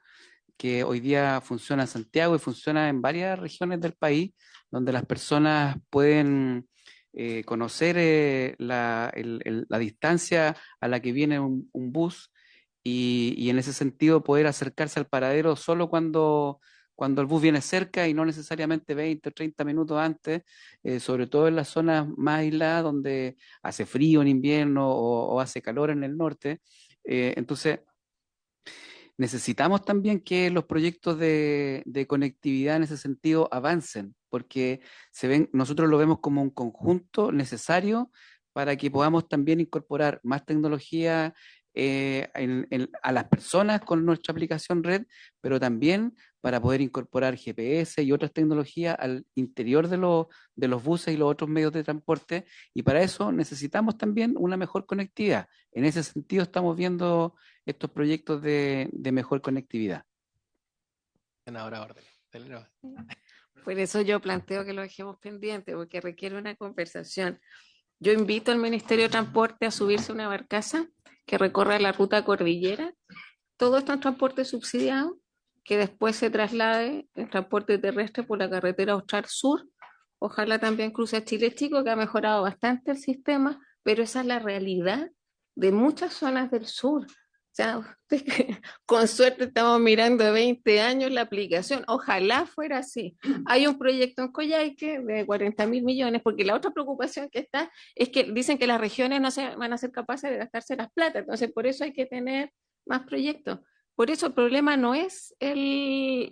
que hoy día funciona en Santiago y funciona en varias regiones del país, donde las personas pueden conocer la distancia a la que viene un bus, y en ese sentido poder acercarse al paradero solo cuando el bus viene cerca y no necesariamente 20 o 30 minutos antes, sobre todo en las zonas más aisladas donde hace frío en invierno o hace calor en el norte. Entonces, necesitamos también que los proyectos de conectividad en ese sentido avancen, porque nosotros lo vemos como un conjunto necesario para que podamos también incorporar más tecnología a las personas con nuestra aplicación Red, pero también para poder incorporar GPS y otras tecnologías al interior de los buses y los otros medios de transporte, y para eso necesitamos también una mejor conectividad. En ese sentido estamos viendo estos proyectos de mejor conectividad. Senadora Órdenes. Por eso yo planteo que lo dejemos pendiente, porque requiere una conversación. Yo invito al Ministerio de Transporte a subirse a una barcaza que recorra la ruta cordillera. Todo esto en transporte subsidiado, que después se traslade en transporte terrestre por la carretera Austral Sur. Ojalá también cruce a Chile Chico, que ha mejorado bastante el sistema, pero esa es la realidad de muchas zonas del sur. O sea, con suerte estamos mirando de 20 años la aplicación. Ojalá fuera así. Hay un proyecto en Coyhaique de 40.000 millones, porque la otra preocupación que está es que dicen que las regiones no van a ser capaces de gastarse las plata. Entonces, por eso hay que tener más proyectos. Por eso el problema no es el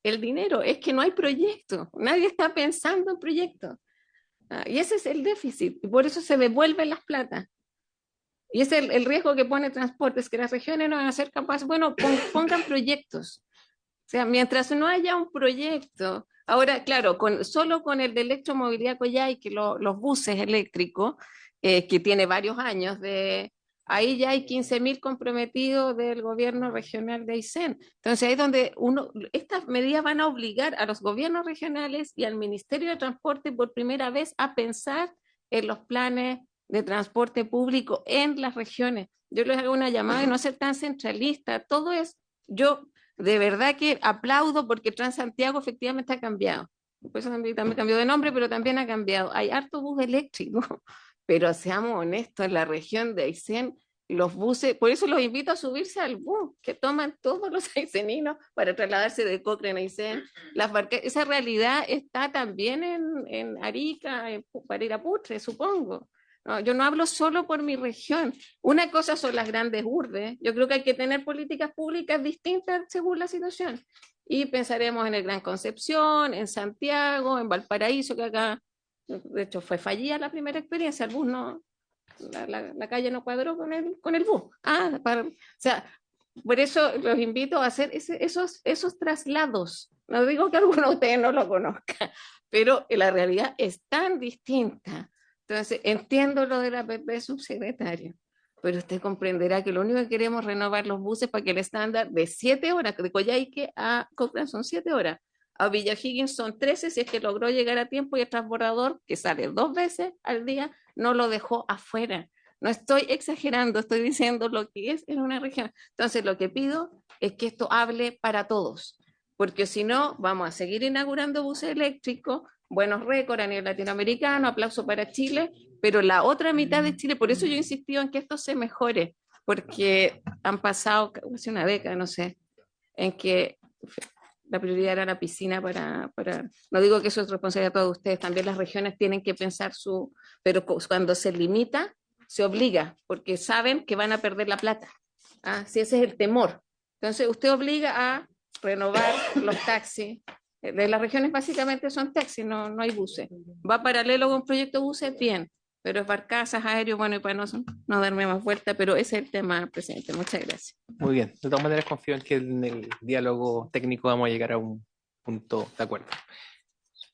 dinero, es que no hay proyectos. Nadie está pensando en proyectos. Y ese es el déficit. Y por eso se devuelven las platas. Y ese es el riesgo que pone transporte, es que las regiones no van a ser capaces. Bueno, pongan proyectos. O sea, mientras no haya un proyecto. Ahora, claro, solo con el de electromovilidad Coyhaique, los buses eléctricos, que tiene varios años, ahí ya hay 15.000 comprometidos del gobierno regional de Aysén. Entonces, ahí es donde estas medidas van a obligar a los gobiernos regionales y al Ministerio de Transporte por primera vez a pensar en los planes de transporte público en las regiones. Yo les hago una llamada de no ser tan centralista. Todo es, yo de verdad que aplaudo porque Transantiago efectivamente ha cambiado. Pues también cambió de nombre, pero también ha cambiado. Hay harto bus eléctrico, pero seamos honestos, en la región de Aysén, los buses, por eso los invito a subirse al bus, que toman todos los ayseninos para trasladarse de Cochrane a Aysén. Esa realidad está también en Arica, para ir a Putre, supongo. No, yo no hablo solo por mi región. Una cosa son las grandes urbes. Yo creo que hay que tener políticas públicas distintas según la situación. Y pensaremos en el Gran Concepción, en Santiago, en Valparaíso, que acá, de hecho, fue fallida la primera experiencia. El bus no, la calle no cuadró con el bus. O sea, Por eso los invito a hacer esos traslados. No digo que alguno de ustedes no lo conozca, pero la realidad es tan distinta. Entonces, entiendo lo de la PP subsecretario, pero usted comprenderá que lo único que queremos es renovar los buses para que el estándar de 7 horas, de Coyhaique a Cochrane son 7 horas, a Villa Higgins son 13 si es que logró llegar a tiempo y el transbordador, que sale 2 veces al día, no lo dejó afuera. No estoy exagerando, estoy diciendo lo que es en una región. Entonces, lo que pido es que esto hable para todos, porque si no, vamos a seguir inaugurando buses eléctricos, buenos récords a nivel latinoamericano, aplauso para Chile, pero la otra mitad de Chile, por eso yo he insistido en que esto se mejore, porque han pasado casi una década, no sé, en que la prioridad era la piscina no digo que eso es responsabilidad de todos ustedes, también las regiones tienen que pensar pero cuando se limita, se obliga, porque saben que van a perder la plata. ¿Ah? Si ese es el temor. Entonces, usted obliga a renovar los taxis. De las regiones básicamente son taxis, no hay buses. Va paralelo con un proyecto de buses, bien, pero es barcazas, aéreos, bueno, y para no darme más vuelta, pero ese es el tema, presidente. Muchas gracias. Muy bien. De todas maneras, confío en que en el diálogo técnico vamos a llegar a un punto de acuerdo.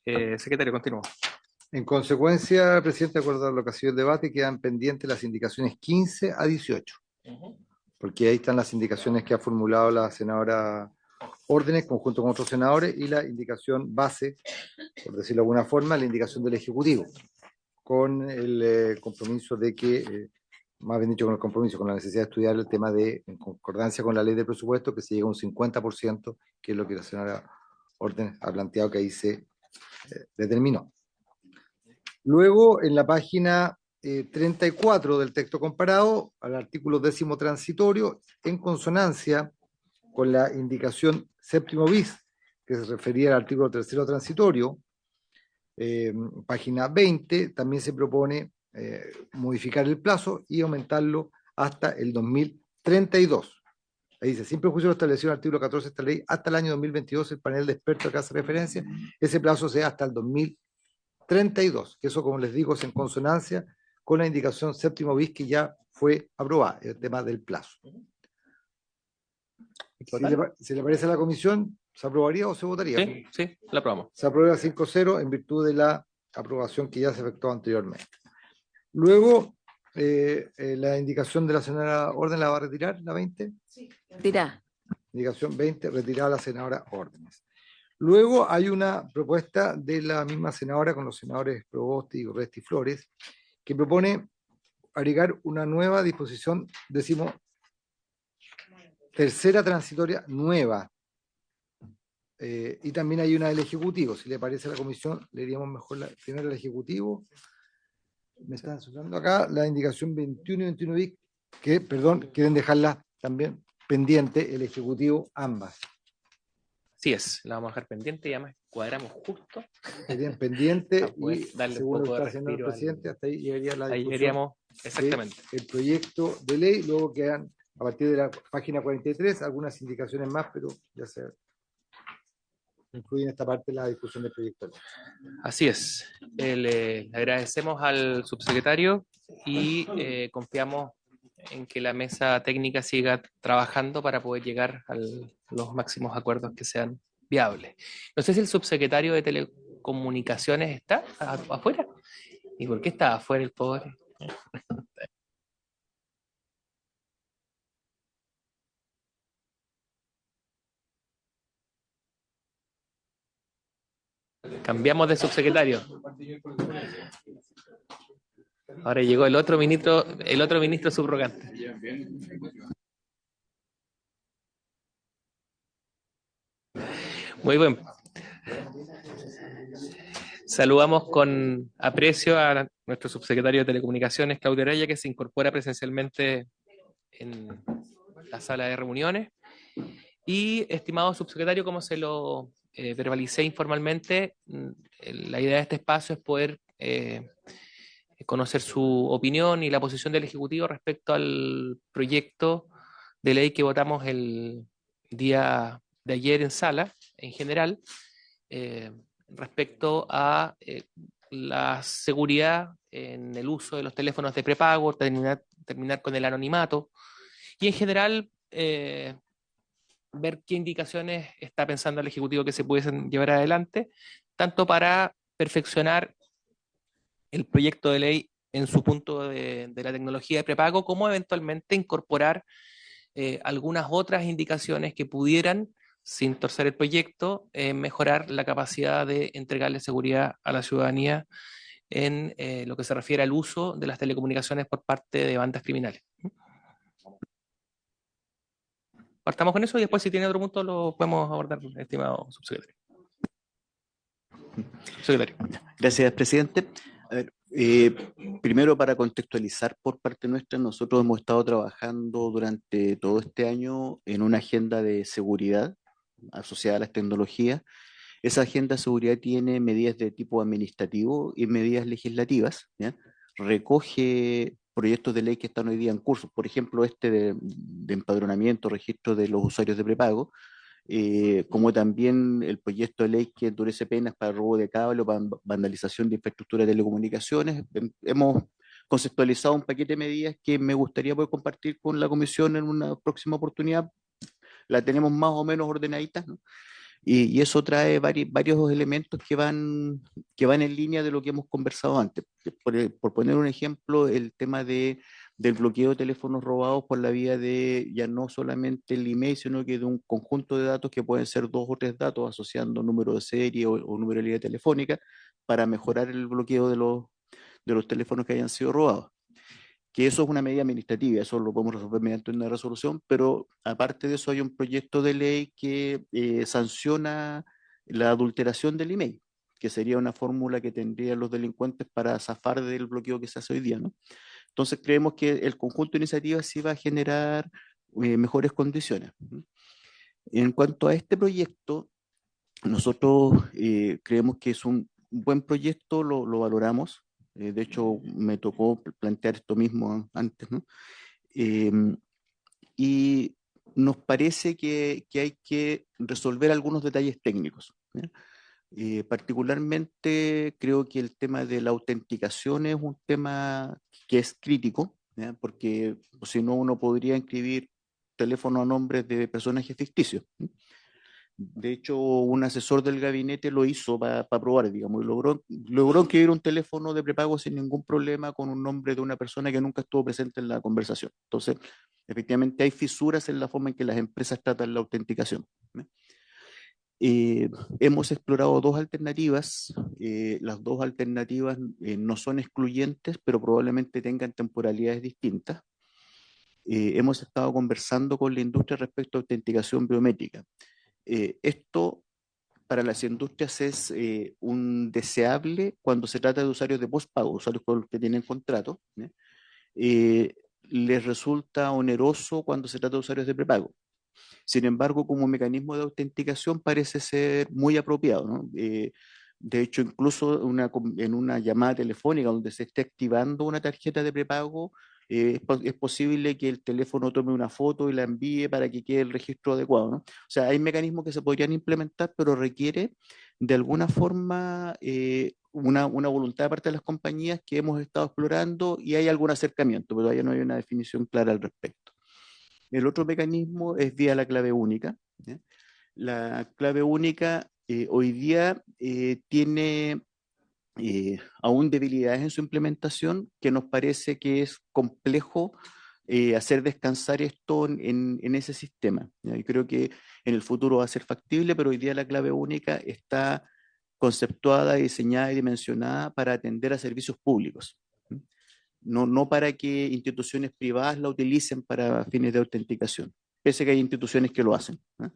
Secretario, continúo. En consecuencia, presidente, de acuerdo a lo que ha sido el debate, quedan pendientes las indicaciones 15 a 18, porque ahí están las indicaciones que ha formulado la senadora Órdenes, conjunto con otros senadores, y la indicación base, por decirlo de alguna forma, la indicación del Ejecutivo, con el compromiso de que, más bien dicho, con el compromiso, con la necesidad de estudiar el tema de, en concordancia con la ley de presupuesto, que se llegue a un 50%, que es lo que la senadora Órdenes ha planteado que ahí se determinó. Luego, en la página 34 del texto comparado, al artículo 10º transitorio, en consonancia con la indicación séptimo bis, que se refería al artículo 3º transitorio, página 20, también se propone modificar el plazo y aumentarlo hasta el 2032. Ahí dice, sin perjuicio de lo establecido en el artículo 14 de esta ley, hasta el año 2022 el panel de expertos que hace referencia, ese plazo sea hasta el 2032, que eso, como les digo, es en consonancia con la indicación séptimo bis que ya fue aprobada, el tema del plazo. Si le parece a la comisión, ¿se aprobaría o se votaría? Sí, la aprobamos. Se aprueba 5-0 en virtud de la aprobación que ya se efectuó anteriormente. Luego, la indicación de la senadora Orden la va a retirar, la 20. Sí, retirada. Indicación 20, retirada la senadora Órdenes. Luego hay una propuesta de la misma senadora con los senadores Proboste y Urresti Flores, que propone agregar una nueva disposición, decimos, tercera transitoria nueva. Y también hay una del Ejecutivo. Si le parece a la comisión, leeríamos mejor primero el Ejecutivo. Me están asociando acá la indicación 21 y 21 bis, que, perdón, quieren dejarla también pendiente el Ejecutivo, ambas. Así es, la vamos a dejar pendiente y además cuadramos justo. Serían pendientes y darle según un lo poco que de está haciendo el respiro presidente, hasta ahí llegaría la ahí discusión iríamos, exactamente. el proyecto de ley. Luego quedan, a partir de la página 43, algunas indicaciones más, pero ya se incluye en esta parte la discusión del proyecto de ley. Así es. Le agradecemos al subsecretario y confiamos en que la mesa técnica siga trabajando para poder llegar a los máximos acuerdos que sean viables. No sé si el subsecretario de Telecomunicaciones está afuera. ¿Y por qué está afuera el pobre? Cambiamos de subsecretario. Ahora llegó el otro ministro subrogante. Muy bien. Saludamos con aprecio a nuestro subsecretario de Telecomunicaciones, Claudio Araya, que se incorpora presencialmente en la sala de reuniones. Y, estimado subsecretario, como se lo verbalicé informalmente, la idea de este espacio es poder conocer su opinión y la posición del Ejecutivo respecto al proyecto de ley que votamos el día de ayer en sala, en general, respecto a la seguridad en el uso de los teléfonos de prepago, terminar con el anonimato y en general ver qué indicaciones está pensando el Ejecutivo que se pudiesen llevar adelante, tanto para perfeccionar el proyecto de ley en su punto de la tecnología de prepago, como eventualmente incorporar algunas otras indicaciones que pudieran, sin torcer el proyecto, mejorar la capacidad de entregarle seguridad a la ciudadanía en lo que se refiere al uso de las telecomunicaciones por parte de bandas criminales. Partamos con eso y después si tiene otro punto lo podemos abordar, estimado subsecretario. Secretario. Gracias, presidente. A ver, primero, para contextualizar por parte nuestra, nosotros hemos estado trabajando durante todo este año en una agenda de seguridad asociada a las tecnologías. Esa agenda de seguridad tiene medidas de tipo administrativo y medidas legislativas, ¿ya? Recoge proyectos de ley que están hoy día en curso, por ejemplo, este de empadronamiento, registro de los usuarios de prepago, como también el proyecto de ley que endurece penas para robo de cable o vandalización de infraestructura de telecomunicaciones. Hemos conceptualizado un paquete de medidas que me gustaría poder compartir con la comisión en una próxima oportunidad. La tenemos más o menos ordenaditas, ¿no? Y eso trae varios elementos que van en línea de lo que hemos conversado antes. Por poner un ejemplo, el tema del bloqueo de teléfonos robados por la vía de ya no solamente el email, sino que de un conjunto de datos que pueden ser 2 o 3 datos asociando número de serie o número de línea telefónica para mejorar el bloqueo de los teléfonos que hayan sido robados. Que eso es una medida administrativa, eso lo podemos resolver mediante una resolución, pero aparte de eso hay un proyecto de ley que sanciona la adulteración del email, que sería una fórmula que tendrían los delincuentes para zafar del bloqueo que se hace hoy día, ¿no? Entonces creemos que el conjunto de iniciativas sí va a generar mejores condiciones. En cuanto a este proyecto, nosotros creemos que es un buen proyecto, lo valoramos. De hecho, me tocó plantear esto mismo antes, ¿no? Y nos parece que hay que resolver algunos detalles técnicos, ¿ya? Particularmente creo que el tema de la autenticación es un tema que es crítico, ¿ya? Porque si no uno podría inscribir teléfono a nombre de personajes ficticios, ¿sí? De hecho, un asesor del gabinete lo hizo para probar, digamos, y logró inscribir un teléfono de prepago sin ningún problema con un nombre de una persona que nunca estuvo presente en la conversación. Entonces, efectivamente hay fisuras en la forma en que las empresas tratan la autenticación, ¿no? Hemos explorado 2 alternativas. Las 2 alternativas no son excluyentes, pero probablemente tengan temporalidades distintas. Hemos estado conversando con la industria respecto a autenticación biométrica. Esto para las industrias es un deseable cuando se trata de usuarios de postpago, usuarios con los que tienen contrato, ¿no? Les resulta oneroso cuando se trata de usuarios de prepago. Sin embargo, como mecanismo de autenticación parece ser muy apropiado, ¿no? De hecho, incluso en una llamada telefónica donde se esté activando una tarjeta de prepago, es posible que el teléfono tome una foto y la envíe para que quede el registro adecuado, ¿no? O sea, hay mecanismos que se podrían implementar, pero requiere de alguna forma una voluntad de parte de las compañías que hemos estado explorando y hay algún acercamiento, pero todavía no hay una definición clara al respecto. El otro mecanismo es vía la clave única, ¿ya? La clave única hoy día tiene aún debilidades en su implementación que nos parece que es complejo hacer descansar esto en ese sistema, ¿ya? Yo creo que en el futuro va a ser factible, pero hoy día la clave única está conceptuada, diseñada y dimensionada para atender a servicios públicos. No para que instituciones privadas la utilicen para fines de autenticación, pese a que hay instituciones que lo hacen, ¿eh?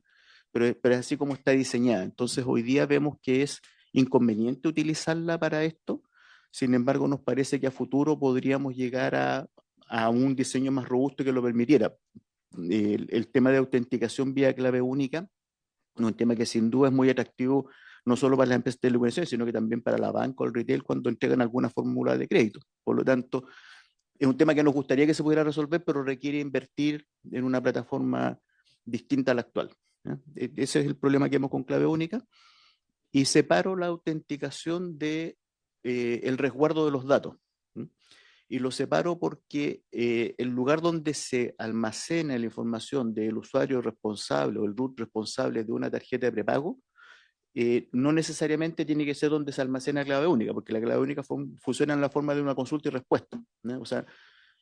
Pero es así como está diseñada. Entonces hoy día vemos que es inconveniente utilizarla para esto. Sin embargo, nos parece que a futuro podríamos llegar a un diseño más robusto que lo permitiera. El tema de autenticación vía clave única es un tema que sin duda es muy atractivo no solo para las empresas de telecomunicaciones, sino que también para la banca o el retail cuando entregan alguna fórmula de crédito. Por lo tanto, es un tema que nos gustaría que se pudiera resolver, pero requiere invertir en una plataforma distinta a la actual, ¿eh? Ese es el problema que hemos con clave única. Y separo la autenticación de el resguardo de los datos, ¿eh? Y lo separo porque el lugar donde se almacena la información del usuario responsable o el root responsable de una tarjeta de prepago, no necesariamente tiene que ser donde se almacena clave única, porque la clave única funciona en la forma de una consulta y respuesta, ¿no? O sea,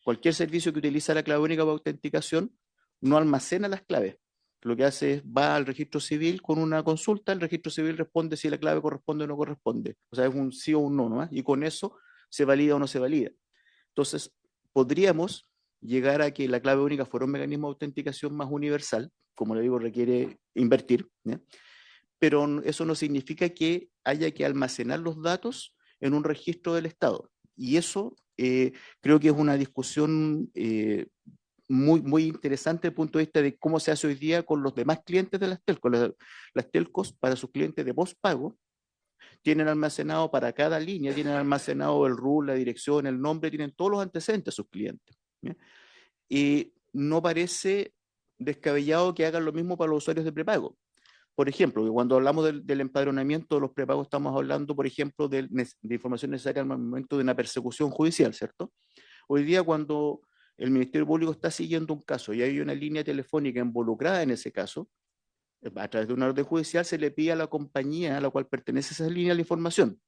cualquier servicio que utiliza la clave única para autenticación no almacena las claves. Lo que hace es va al registro civil con una consulta, el registro civil responde si la clave corresponde o no corresponde. O sea, es un sí o un no, ¿no? Y con eso se valida o no se valida. Entonces, podríamos llegar a que la clave única fuera un mecanismo de autenticación más universal, como le digo, requiere invertir, ¿ya? Pero eso no significa que haya que almacenar los datos en un registro del Estado. Y eso creo que es una discusión muy interesante desde el punto de vista de cómo se hace hoy día con los demás clientes de las telcos. Las telcos, para sus clientes de postpago, tienen almacenado para cada línea, tienen almacenado el RUT, la dirección, el nombre, tienen todos los antecedentes de sus clientes, ¿ya? Y no parece descabellado que hagan lo mismo para los usuarios de prepago. Por ejemplo, que cuando hablamos del empadronamiento de los prepagos, estamos hablando, por ejemplo, de información necesaria al momento de una persecución judicial, ¿cierto? Hoy día, cuando el Ministerio Público está siguiendo un caso y hay una línea telefónica involucrada en ese caso, a través de una orden judicial se le pide a la compañía a la cual pertenece esa línea la información.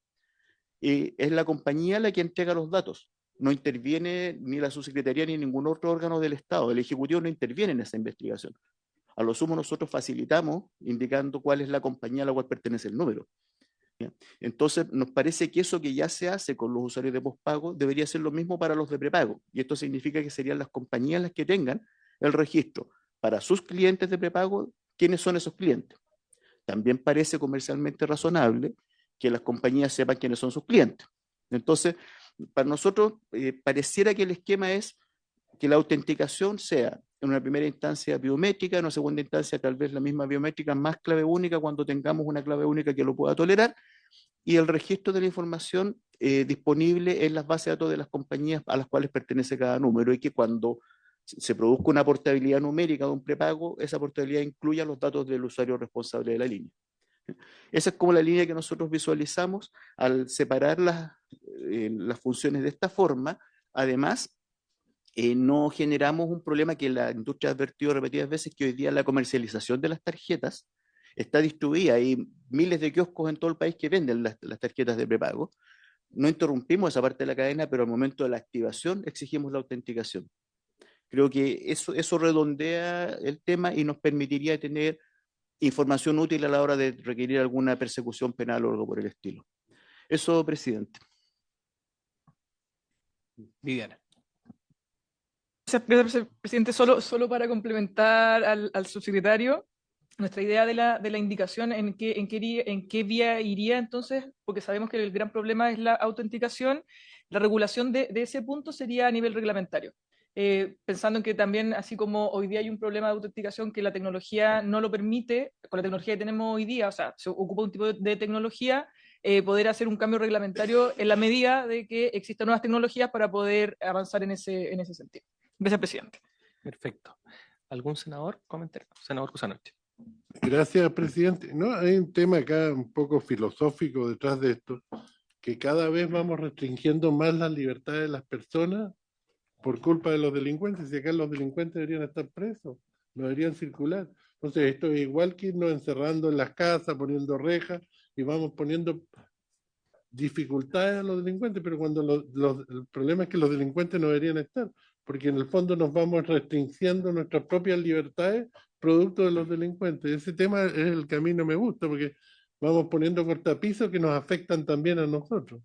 Y es la compañía la que entrega los datos. No interviene ni la subsecretaría ni ningún otro órgano del Estado. El Ejecutivo no interviene en esa investigación. A lo sumo nosotros facilitamos indicando cuál es la compañía a la cual pertenece el número, ¿ya? Entonces nos parece que eso que ya se hace con los usuarios de postpago debería ser lo mismo para los de prepago. Y esto significa que serían las compañías las que tengan el registro para sus clientes de prepago. ¿Quiénes son esos clientes? También parece comercialmente razonable que las compañías sepan quiénes son sus clientes. Entonces, para nosotros pareciera que el esquema es que la autenticación sea en una primera instancia biométrica, en una segunda instancia tal vez la misma biométrica más clave única cuando tengamos una clave única que lo pueda tolerar, y el registro de la información disponible en las bases de datos de las compañías a las cuales pertenece cada número, y que cuando se produzca una portabilidad numérica de un prepago, esa portabilidad incluya los datos del usuario responsable de la línea. Esa es como la línea que nosotros visualizamos al separar las funciones de esta forma. Además, no generamos un problema que la industria ha advertido repetidas veces, que hoy día la comercialización de las tarjetas está distribuida. Hay miles de kioscos en todo el país que venden las tarjetas de prepago. No interrumpimos esa parte de la cadena, pero al momento de la activación exigimos la autenticación. Creo que eso redondea el tema y nos permitiría tener información útil a la hora de requerir alguna persecución penal o algo por el estilo. Eso, presidente. Viviana. Gracias, presidente. Solo para complementar al subsecretario, nuestra idea de la indicación en qué vía iría entonces, porque sabemos que el gran problema es la autenticación, la regulación de ese punto sería a nivel reglamentario. Pensando en que también, así como hoy día hay un problema de autenticación que la tecnología no lo permite, con la tecnología que tenemos hoy día, o sea, se ocupa un tipo de tecnología, poder hacer un cambio reglamentario en la medida de que existan nuevas tecnologías para poder avanzar en ese sentido. Gracias, presidente. Perfecto. ¿Algún senador? Comentario. Senador Kusanovich. Gracias, presidente. No, hay un tema acá un poco filosófico detrás de esto, que cada vez vamos restringiendo más las libertades de las personas por culpa de los delincuentes. Y acá los delincuentes deberían estar presos, no deberían circular. Entonces esto es igual que irnos encerrando en las casas, poniendo rejas, y vamos poniendo dificultades a los delincuentes, pero cuando el problema es que los delincuentes no deberían estar, porque en el fondo nos vamos restringiendo nuestras propias libertades producto de los delincuentes. Ese tema es el que a mí no me gusta, porque vamos poniendo cortapisos que nos afectan también a nosotros.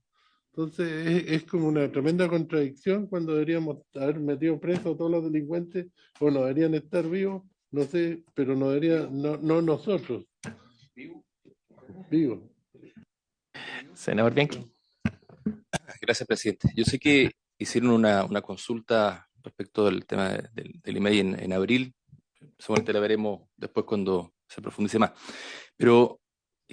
Entonces es como una tremenda contradicción cuando deberíamos haber metido presos a todos los delincuentes, o no deberían estar vivos, no sé, pero no nosotros. Vivos. Senador Bianchi. Gracias, presidente. Yo sé que hicieron una consulta respecto del tema del IMEI en abril. Seguramente la veremos después cuando se profundice más. Pero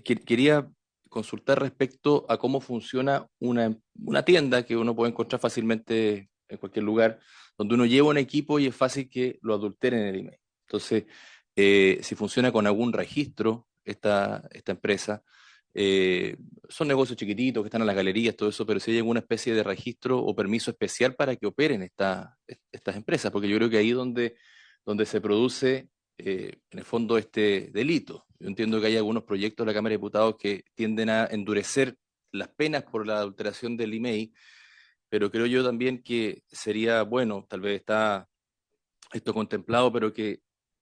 quería consultar respecto a cómo funciona una tienda que uno puede encontrar fácilmente en cualquier lugar, donde uno lleva un equipo y es fácil que lo adulteren en el IMEI. Entonces, si funciona con algún registro esta empresa, Son negocios chiquititos que están en las galerías, todo eso, pero si hay alguna especie de registro o permiso especial para que operen estas empresas, porque yo creo que ahí es donde se produce, en el fondo, este delito. Yo entiendo que hay algunos proyectos de la Cámara de Diputados que tienden a endurecer las penas por la adulteración del email, pero creo yo también que sería bueno, tal vez está esto contemplado, pero que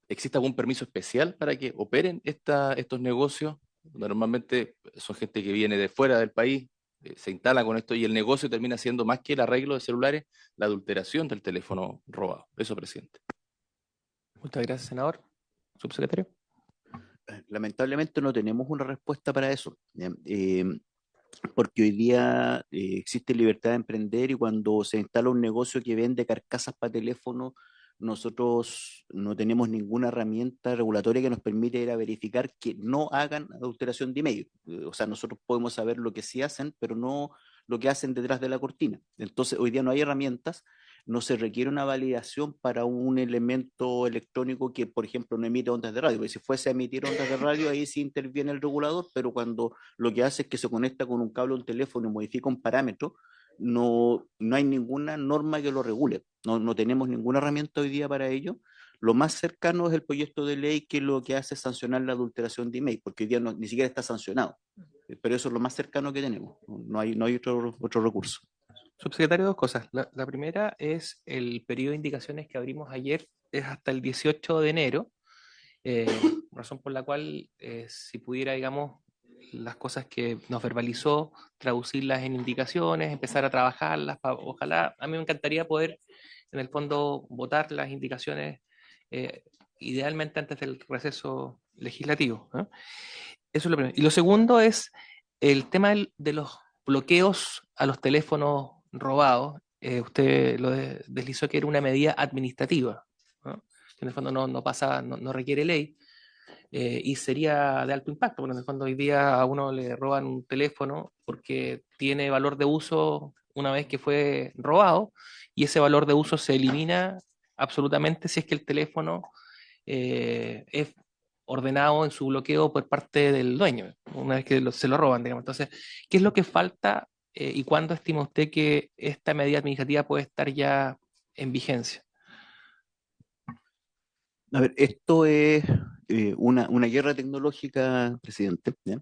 exista algún permiso especial para que operen estos negocios. Normalmente son gente que viene de fuera del país, se instala con esto y el negocio termina siendo más que el arreglo de celulares, la adulteración del teléfono robado. Eso, presidente. Muchas gracias, senador. Subsecretario. Lamentablemente no tenemos una respuesta para eso, ¿ya? Porque hoy día existe libertad de emprender y cuando se instala un negocio que vende carcasas para teléfono, nosotros no tenemos ninguna herramienta regulatoria que nos permita ir a verificar que no hagan adulteración de email. O sea, nosotros podemos saber lo que sí hacen, pero no lo que hacen detrás de la cortina. Entonces, hoy día no hay herramientas, no se requiere una validación para un elemento electrónico que, por ejemplo, no emite ondas de radio. Porque si fuese a emitir ondas de radio, ahí sí interviene el regulador, pero cuando lo que hace es que se conecta con un cable a un teléfono y modifica un parámetro, no hay ninguna norma que lo regule. No tenemos ninguna herramienta hoy día para ello. Lo más cercano es el proyecto de ley que lo que hace es sancionar la adulteración de email, porque hoy día ni siquiera está sancionado. Pero eso es lo más cercano que tenemos. No hay otro recurso. Subsecretario, dos cosas. La primera es el periodo de indicaciones que abrimos ayer, es hasta el 18 de enero, razón por la cual si pudiera, digamos, las cosas que nos verbalizó, traducirlas en indicaciones, empezar a trabajarlas, ojalá, a mí me encantaría poder, en el fondo, votar las indicaciones idealmente antes del receso legislativo, ¿no? Eso es lo primero. Y lo segundo es el tema de los bloqueos a los teléfonos robados. Usted lo deslizó que era una medida administrativa, ¿no? Que en el fondo no pasa, no requiere ley. Y sería de alto impacto, porque en el fondo hoy día a uno le roban un teléfono porque tiene valor de uso una vez que fue robado, y ese valor de uso se elimina absolutamente si es que el teléfono es ordenado en su bloqueo por parte del dueño, una vez que se lo roban, digamos. Entonces, ¿qué es lo que falta y cuándo estima usted que esta medida administrativa puede estar ya en vigencia? A ver, esto es una guerra tecnológica, presidente, ¿ya?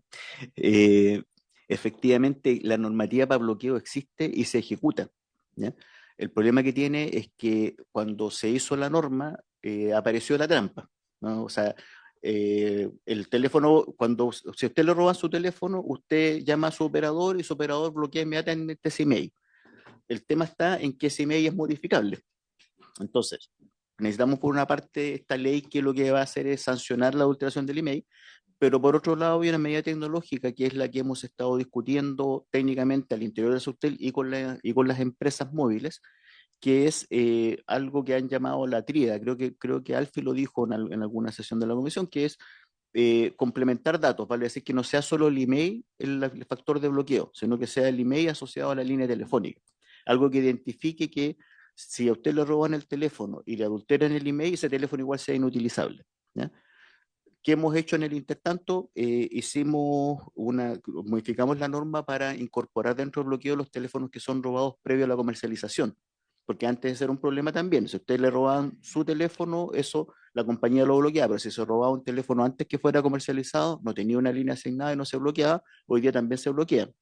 Efectivamente, la normativa para bloqueo existe y se ejecuta, ¿ya? El problema que tiene es que cuando se hizo la norma, apareció la trampa, ¿no? O sea, el teléfono, si usted le roban su teléfono, usted llama a su operador y su operador bloquea inmediatamente ese email. El tema está en que ese email es modificable. Entonces, necesitamos por una parte esta ley que lo que va a hacer es sancionar la adulteración del email, pero por otro lado hay una medida tecnológica que es la que hemos estado discutiendo técnicamente al interior de Subtel y con las empresas móviles, que es algo que han llamado la tríada. Creo que Alfie lo dijo en alguna sesión de la comisión, que es complementar datos, vale decir que no sea solo el email el factor de bloqueo, sino que sea el email asociado a la línea telefónica. Algo que identifique que si a usted le roban el teléfono y le adulteran el email, ese teléfono igual sea inutilizable, ¿ya? ¿Qué hemos hecho en el intertanto? Modificamos la norma para incorporar dentro del bloqueo los teléfonos que son robados previo a la comercialización, porque antes de ser un problema también, si a usted le roban su teléfono, eso la compañía lo bloqueaba, pero si se robaba un teléfono antes que fuera comercializado, no tenía una línea asignada y no se bloqueaba, hoy día también se bloquean,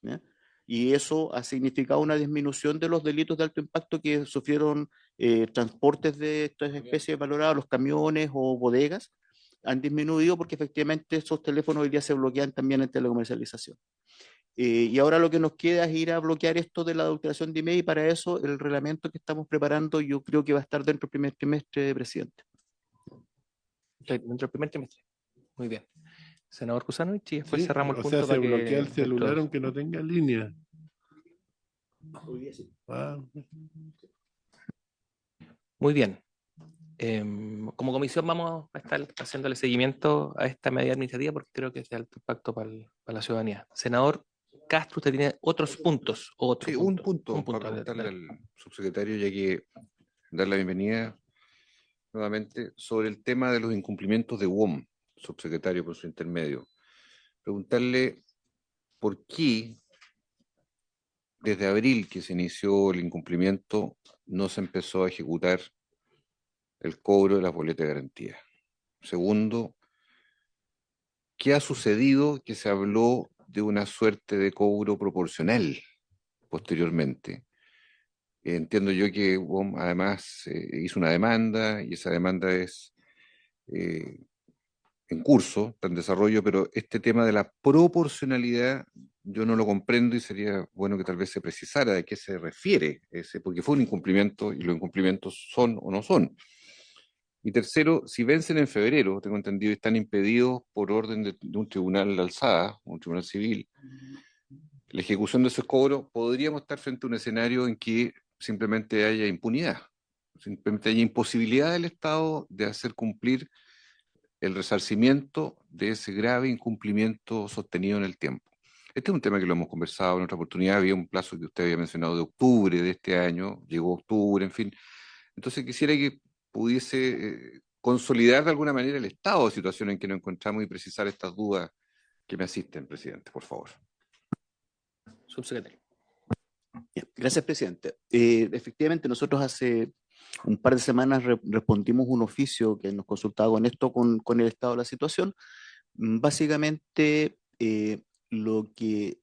¿ya? Y eso ha significado una disminución de los delitos de alto impacto que sufrieron transportes de estas especies valoradas, los camiones o bodegas, han disminuido porque efectivamente esos teléfonos hoy día se bloquean también en telecomercialización. Y ahora lo que nos queda es ir a bloquear esto de la adulteración de email y para eso el reglamento que estamos preparando yo creo que va a estar dentro del primer trimestre, presidente. Dentro del primer trimestre. Muy bien. Senador Kusanovich, y después Sí, cerramos el o punto sea, se para bloquea el que celular nuestros- aunque no tenga línea. Ah, Muy bien. Como comisión vamos a estar haciéndole seguimiento a esta medida administrativa porque creo que es de alto impacto para la ciudadanía. Senador Castro, usted tiene otros puntos. Sí, un punto para preguntarle al subsecretario, ya que dar la bienvenida nuevamente sobre el tema de los incumplimientos de WOM, subsecretario por su intermedio. Preguntarle por qué desde abril que se inició el incumplimiento no se empezó a ejecutar el cobro de las boletas de garantía. Segundo, ¿qué ha sucedido que se habló de una suerte de cobro proporcional posteriormente? Entiendo yo que WOM además hizo una demanda y esa demanda es en curso, está en desarrollo, pero este tema de la proporcionalidad yo no lo comprendo y sería bueno que tal vez se precisara de qué se refiere ese, porque fue un incumplimiento y los incumplimientos son o no son. Y tercero, si vencen en febrero, tengo entendido, y están impedidos por orden de un tribunal de alzada, un tribunal civil, la ejecución de esos cobros, podríamos estar frente a un escenario en que simplemente haya impunidad, simplemente haya imposibilidad del Estado de hacer cumplir el resarcimiento de ese grave incumplimiento sostenido en el tiempo. Este es un tema que lo hemos conversado en otra oportunidad, había un plazo que usted había mencionado de octubre de este año, llegó octubre, en fin. Entonces quisiera que pudiese consolidar de alguna manera el estado de situación en que nos encontramos y precisar estas dudas que me asisten, presidente, por favor. Subsecretario. Bien, gracias, presidente. Efectivamente, nosotros hace un par de semanas respondimos un oficio que nos consultaba con esto, con el estado de la situación. Básicamente, lo que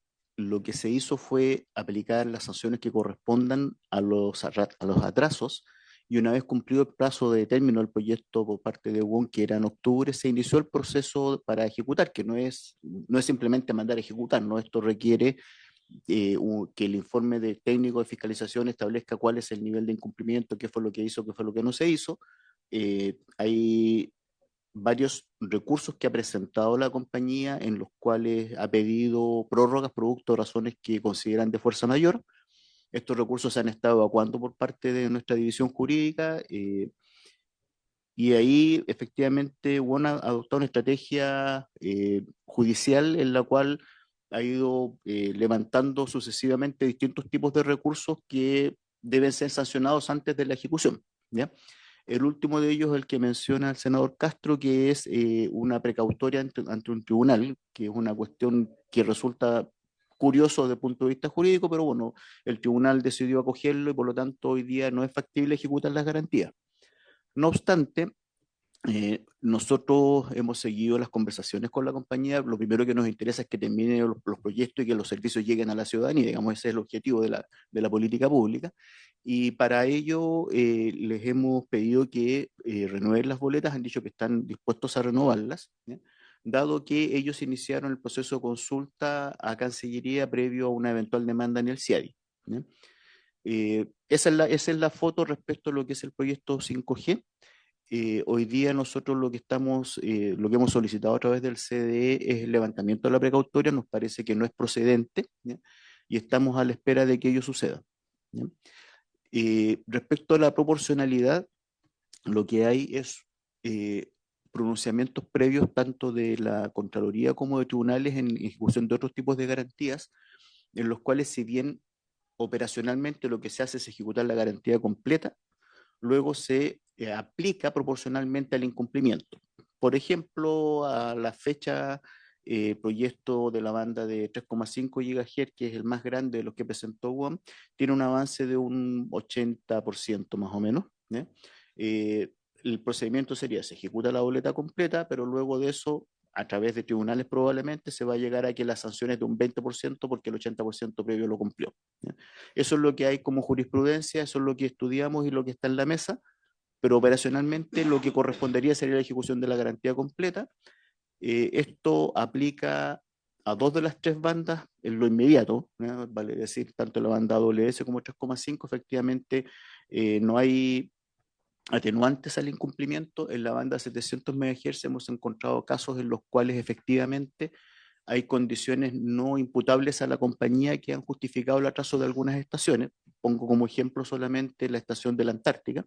se hizo fue aplicar las sanciones que correspondan a los atrasos, y una vez cumplido el plazo de término del proyecto por parte de WOM, que era en octubre, se inició el proceso para ejecutar, que no es simplemente mandar a ejecutar, ¿no? Esto requiere que el informe de técnico de fiscalización establezca cuál es el nivel de incumplimiento, qué fue lo que hizo, qué fue lo que no se hizo. Hay varios recursos que ha presentado la compañía en los cuales ha pedido prórrogas producto de razones que consideran de fuerza mayor. Estos recursos se han estado evacuando por parte de nuestra división jurídica y ahí efectivamente WOM ha adoptado una estrategia judicial en la cual ha ido levantando sucesivamente distintos tipos de recursos que deben ser sancionados antes de la ejecución, ¿ya? El último de ellos es el que menciona el senador Castro, que es una precautoria ante un tribunal, que es una cuestión que resulta curioso desde el punto de vista jurídico, pero bueno, el tribunal decidió acogerlo y por lo tanto hoy día no es factible ejecutar las garantías. No obstante, nosotros hemos seguido las conversaciones con la compañía. Lo primero que nos interesa es que terminen los proyectos y que los servicios lleguen a la ciudadanía, digamos, ese es el objetivo de la política pública. Y para ello les hemos pedido que renueven las boletas, han dicho que están dispuestos a renovarlas, ¿ya? Dado que ellos iniciaron el proceso de consulta a Cancillería previo a una eventual demanda en el CIADI, ¿ya? Esa es la foto respecto a lo que es el proyecto 5G. Hoy día nosotros lo que hemos solicitado a través del CDE es el levantamiento de la precautoria, nos parece que no es procedente, ¿ya? Y estamos a la espera de que ello suceda, ¿ya? Respecto a la proporcionalidad, lo que hay es pronunciamientos previos tanto de la Contraloría como de tribunales en ejecución de otros tipos de garantías, en los cuales si bien operacionalmente lo que se hace es ejecutar la garantía completa, luego se aplica proporcionalmente al incumplimiento. Por ejemplo, a la fecha, proyecto de la banda de 3,5 GHz, que es el más grande de los que presentó WOM, tiene un avance de un 80% más o menos, ¿eh? El procedimiento sería, se ejecuta la boleta completa, pero luego de eso, a través de tribunales probablemente, se va a llegar a que las sanciones de un 20% porque el 80% previo lo cumplió, ¿ya? Eso es lo que hay como jurisprudencia, eso es lo que estudiamos y lo que está en la mesa, pero operacionalmente lo que correspondería sería la ejecución de la garantía completa. Esto aplica a 2 de las 3 bandas en lo inmediato, ¿no? Vale decir, tanto la banda AWS como 3,5, efectivamente no hay atenuantes al incumplimiento. En la banda 700 MHz hemos encontrado casos en los cuales efectivamente hay condiciones no imputables a la compañía que han justificado el atraso de algunas estaciones. Pongo como ejemplo solamente la estación de la Antártica,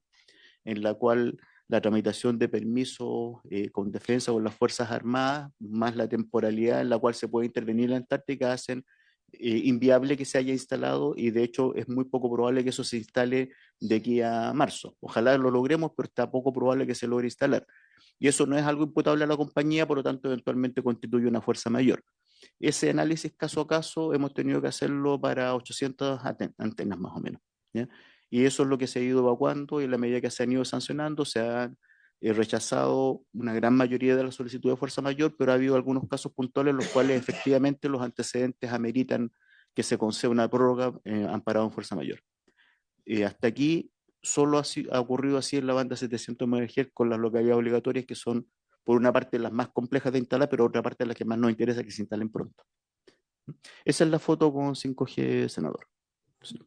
en la cual la tramitación de permisos con defensa o las Fuerzas Armadas, más la temporalidad en la cual se puede intervenir en la Antártica, hacen inviable que se haya instalado, y de hecho es muy poco probable que eso se instale de aquí a marzo. Ojalá lo logremos, pero está poco probable que se logre instalar. Y eso no es algo imputable a la compañía, por lo tanto eventualmente constituye una fuerza mayor. Ese análisis caso a caso hemos tenido que hacerlo para 800 antenas más o menos, ¿ya? Y eso es lo que se ha ido evacuando y en la medida que se han ido sancionando se han rechazado una gran mayoría de las solicitudes de fuerza mayor, pero ha habido algunos casos puntuales en los cuales efectivamente los antecedentes ameritan que se conceda una prórroga amparado en fuerza mayor. Hasta aquí solo ha ocurrido así en la banda 700 MHz con las localidades obligatorias que son por una parte las más complejas de instalar, pero otra parte las que más nos interesa que se instalen pronto. Esa es la foto con 5G, senador. Sí.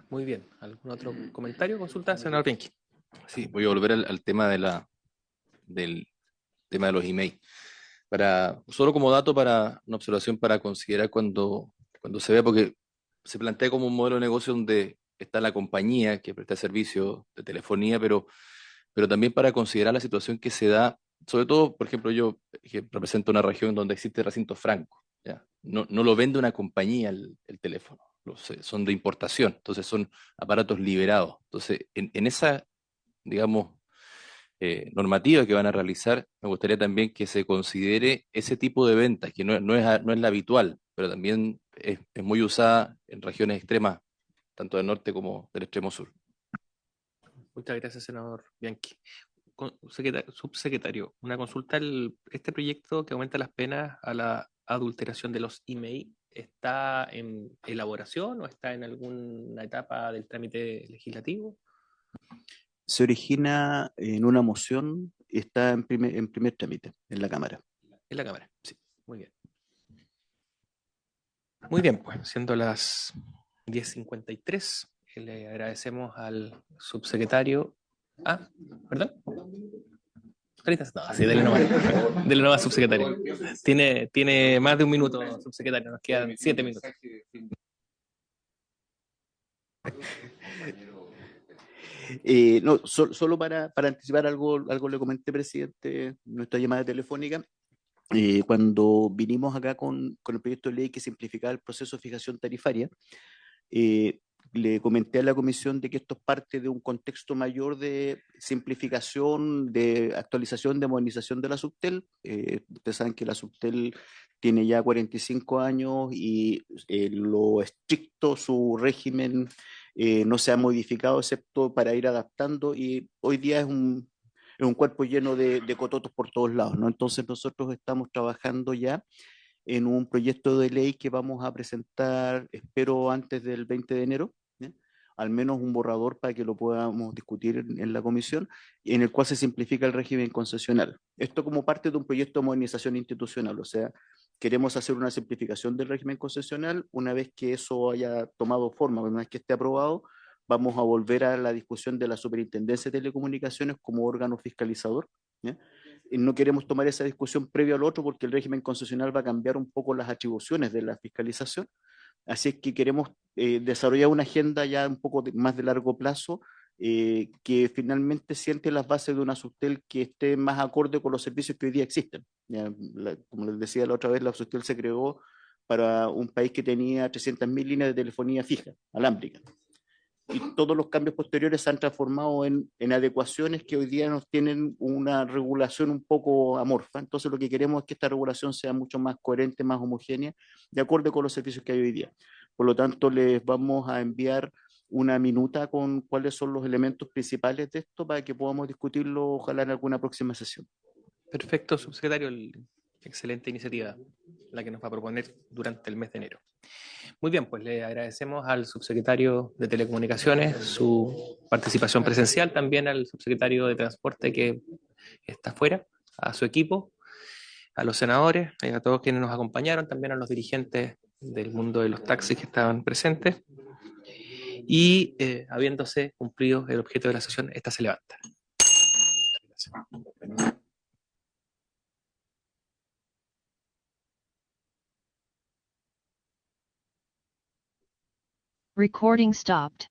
Muy bien. ¿Algún otro comentario? Consulta, senador Bianchi. Sí, voy a volver al tema del tema de los emails. Solo como dato para una observación para considerar cuando se vea, porque se plantea como un modelo de negocio donde está la compañía que presta servicio de telefonía, pero también para considerar la situación que se da, sobre todo, por ejemplo, yo que represento una región donde existe recintos francos, ¿ya? No lo vende una compañía el teléfono, son de importación, entonces son aparatos liberados. Entonces, en esa, digamos, normativa que van a realizar, me gustaría también que se considere ese tipo de ventas, que no es la habitual, pero también es muy usada en regiones extremas, tanto del norte como del extremo sur. Muchas gracias, senador Bianchi. Subsecretario, una consulta. Este proyecto que aumenta las penas a la adulteración de los email, ¿está en elaboración o está en alguna etapa del trámite legislativo? Se origina en una moción, está en primer trámite en la Cámara. En la Cámara, sí. Muy bien. Muy bien, pues siendo las 10:53, le agradecemos al subsecretario. Ah, ¿perdón? No, sí, dele nomás, subsecretario. Tiene más de un minuto, subsecretario, nos quedan 7 minutos. No, solo para anticipar algo le comenté, presidente, en nuestra llamada telefónica. Cuando vinimos acá con el proyecto de ley que simplificaba el proceso de fijación tarifaria, le comenté a la comisión de que esto es parte de un contexto mayor de simplificación, de actualización, de modernización de la Subtel. Ustedes saben que la Subtel tiene ya 45 años y lo estricto, su régimen no se ha modificado excepto para ir adaptando y hoy día es un cuerpo lleno de cototos por todos lados, ¿no? Entonces nosotros estamos trabajando ya en un proyecto de ley que vamos a presentar, espero antes del 20 de enero, ¿ya? Al menos un borrador para que lo podamos discutir en la comisión, en el cual se simplifica el régimen concesional. Esto como parte de un proyecto de modernización institucional, o sea, queremos hacer una simplificación del régimen concesional. Una vez que eso haya tomado forma, una vez que esté aprobado, vamos a volver a la discusión de la Superintendencia de Telecomunicaciones como órgano fiscalizador, ¿ya? Y no queremos tomar esa discusión previo al otro porque el régimen concesional va a cambiar un poco las atribuciones de la fiscalización. Así es que queremos desarrollar una agenda ya un poco más de largo plazo que finalmente siente las bases de una Subtel que esté más acorde con los servicios que hoy día existen. Ya, como les decía la otra vez, la Subtel se creó para un país que tenía 300.000 líneas de telefonía fija, alámbrica. Y todos los cambios posteriores se han transformado en adecuaciones que hoy día nos tienen una regulación un poco amorfa. Entonces lo que queremos es que esta regulación sea mucho más coherente, más homogénea, de acuerdo con los servicios que hay hoy día. Por lo tanto, les vamos a enviar una minuta con cuáles son los elementos principales de esto para que podamos discutirlo, ojalá en alguna próxima sesión. Perfecto, subsecretario. Excelente iniciativa la que nos va a proponer durante el mes de enero. Muy bien, pues le agradecemos al subsecretario de Telecomunicaciones su participación presencial, también al subsecretario de Transporte que está afuera, a su equipo, a los senadores, a todos quienes nos acompañaron, también a los dirigentes del mundo de los taxis que estaban presentes. Y habiéndose cumplido el objeto de la sesión, esta se levanta. Recording stopped.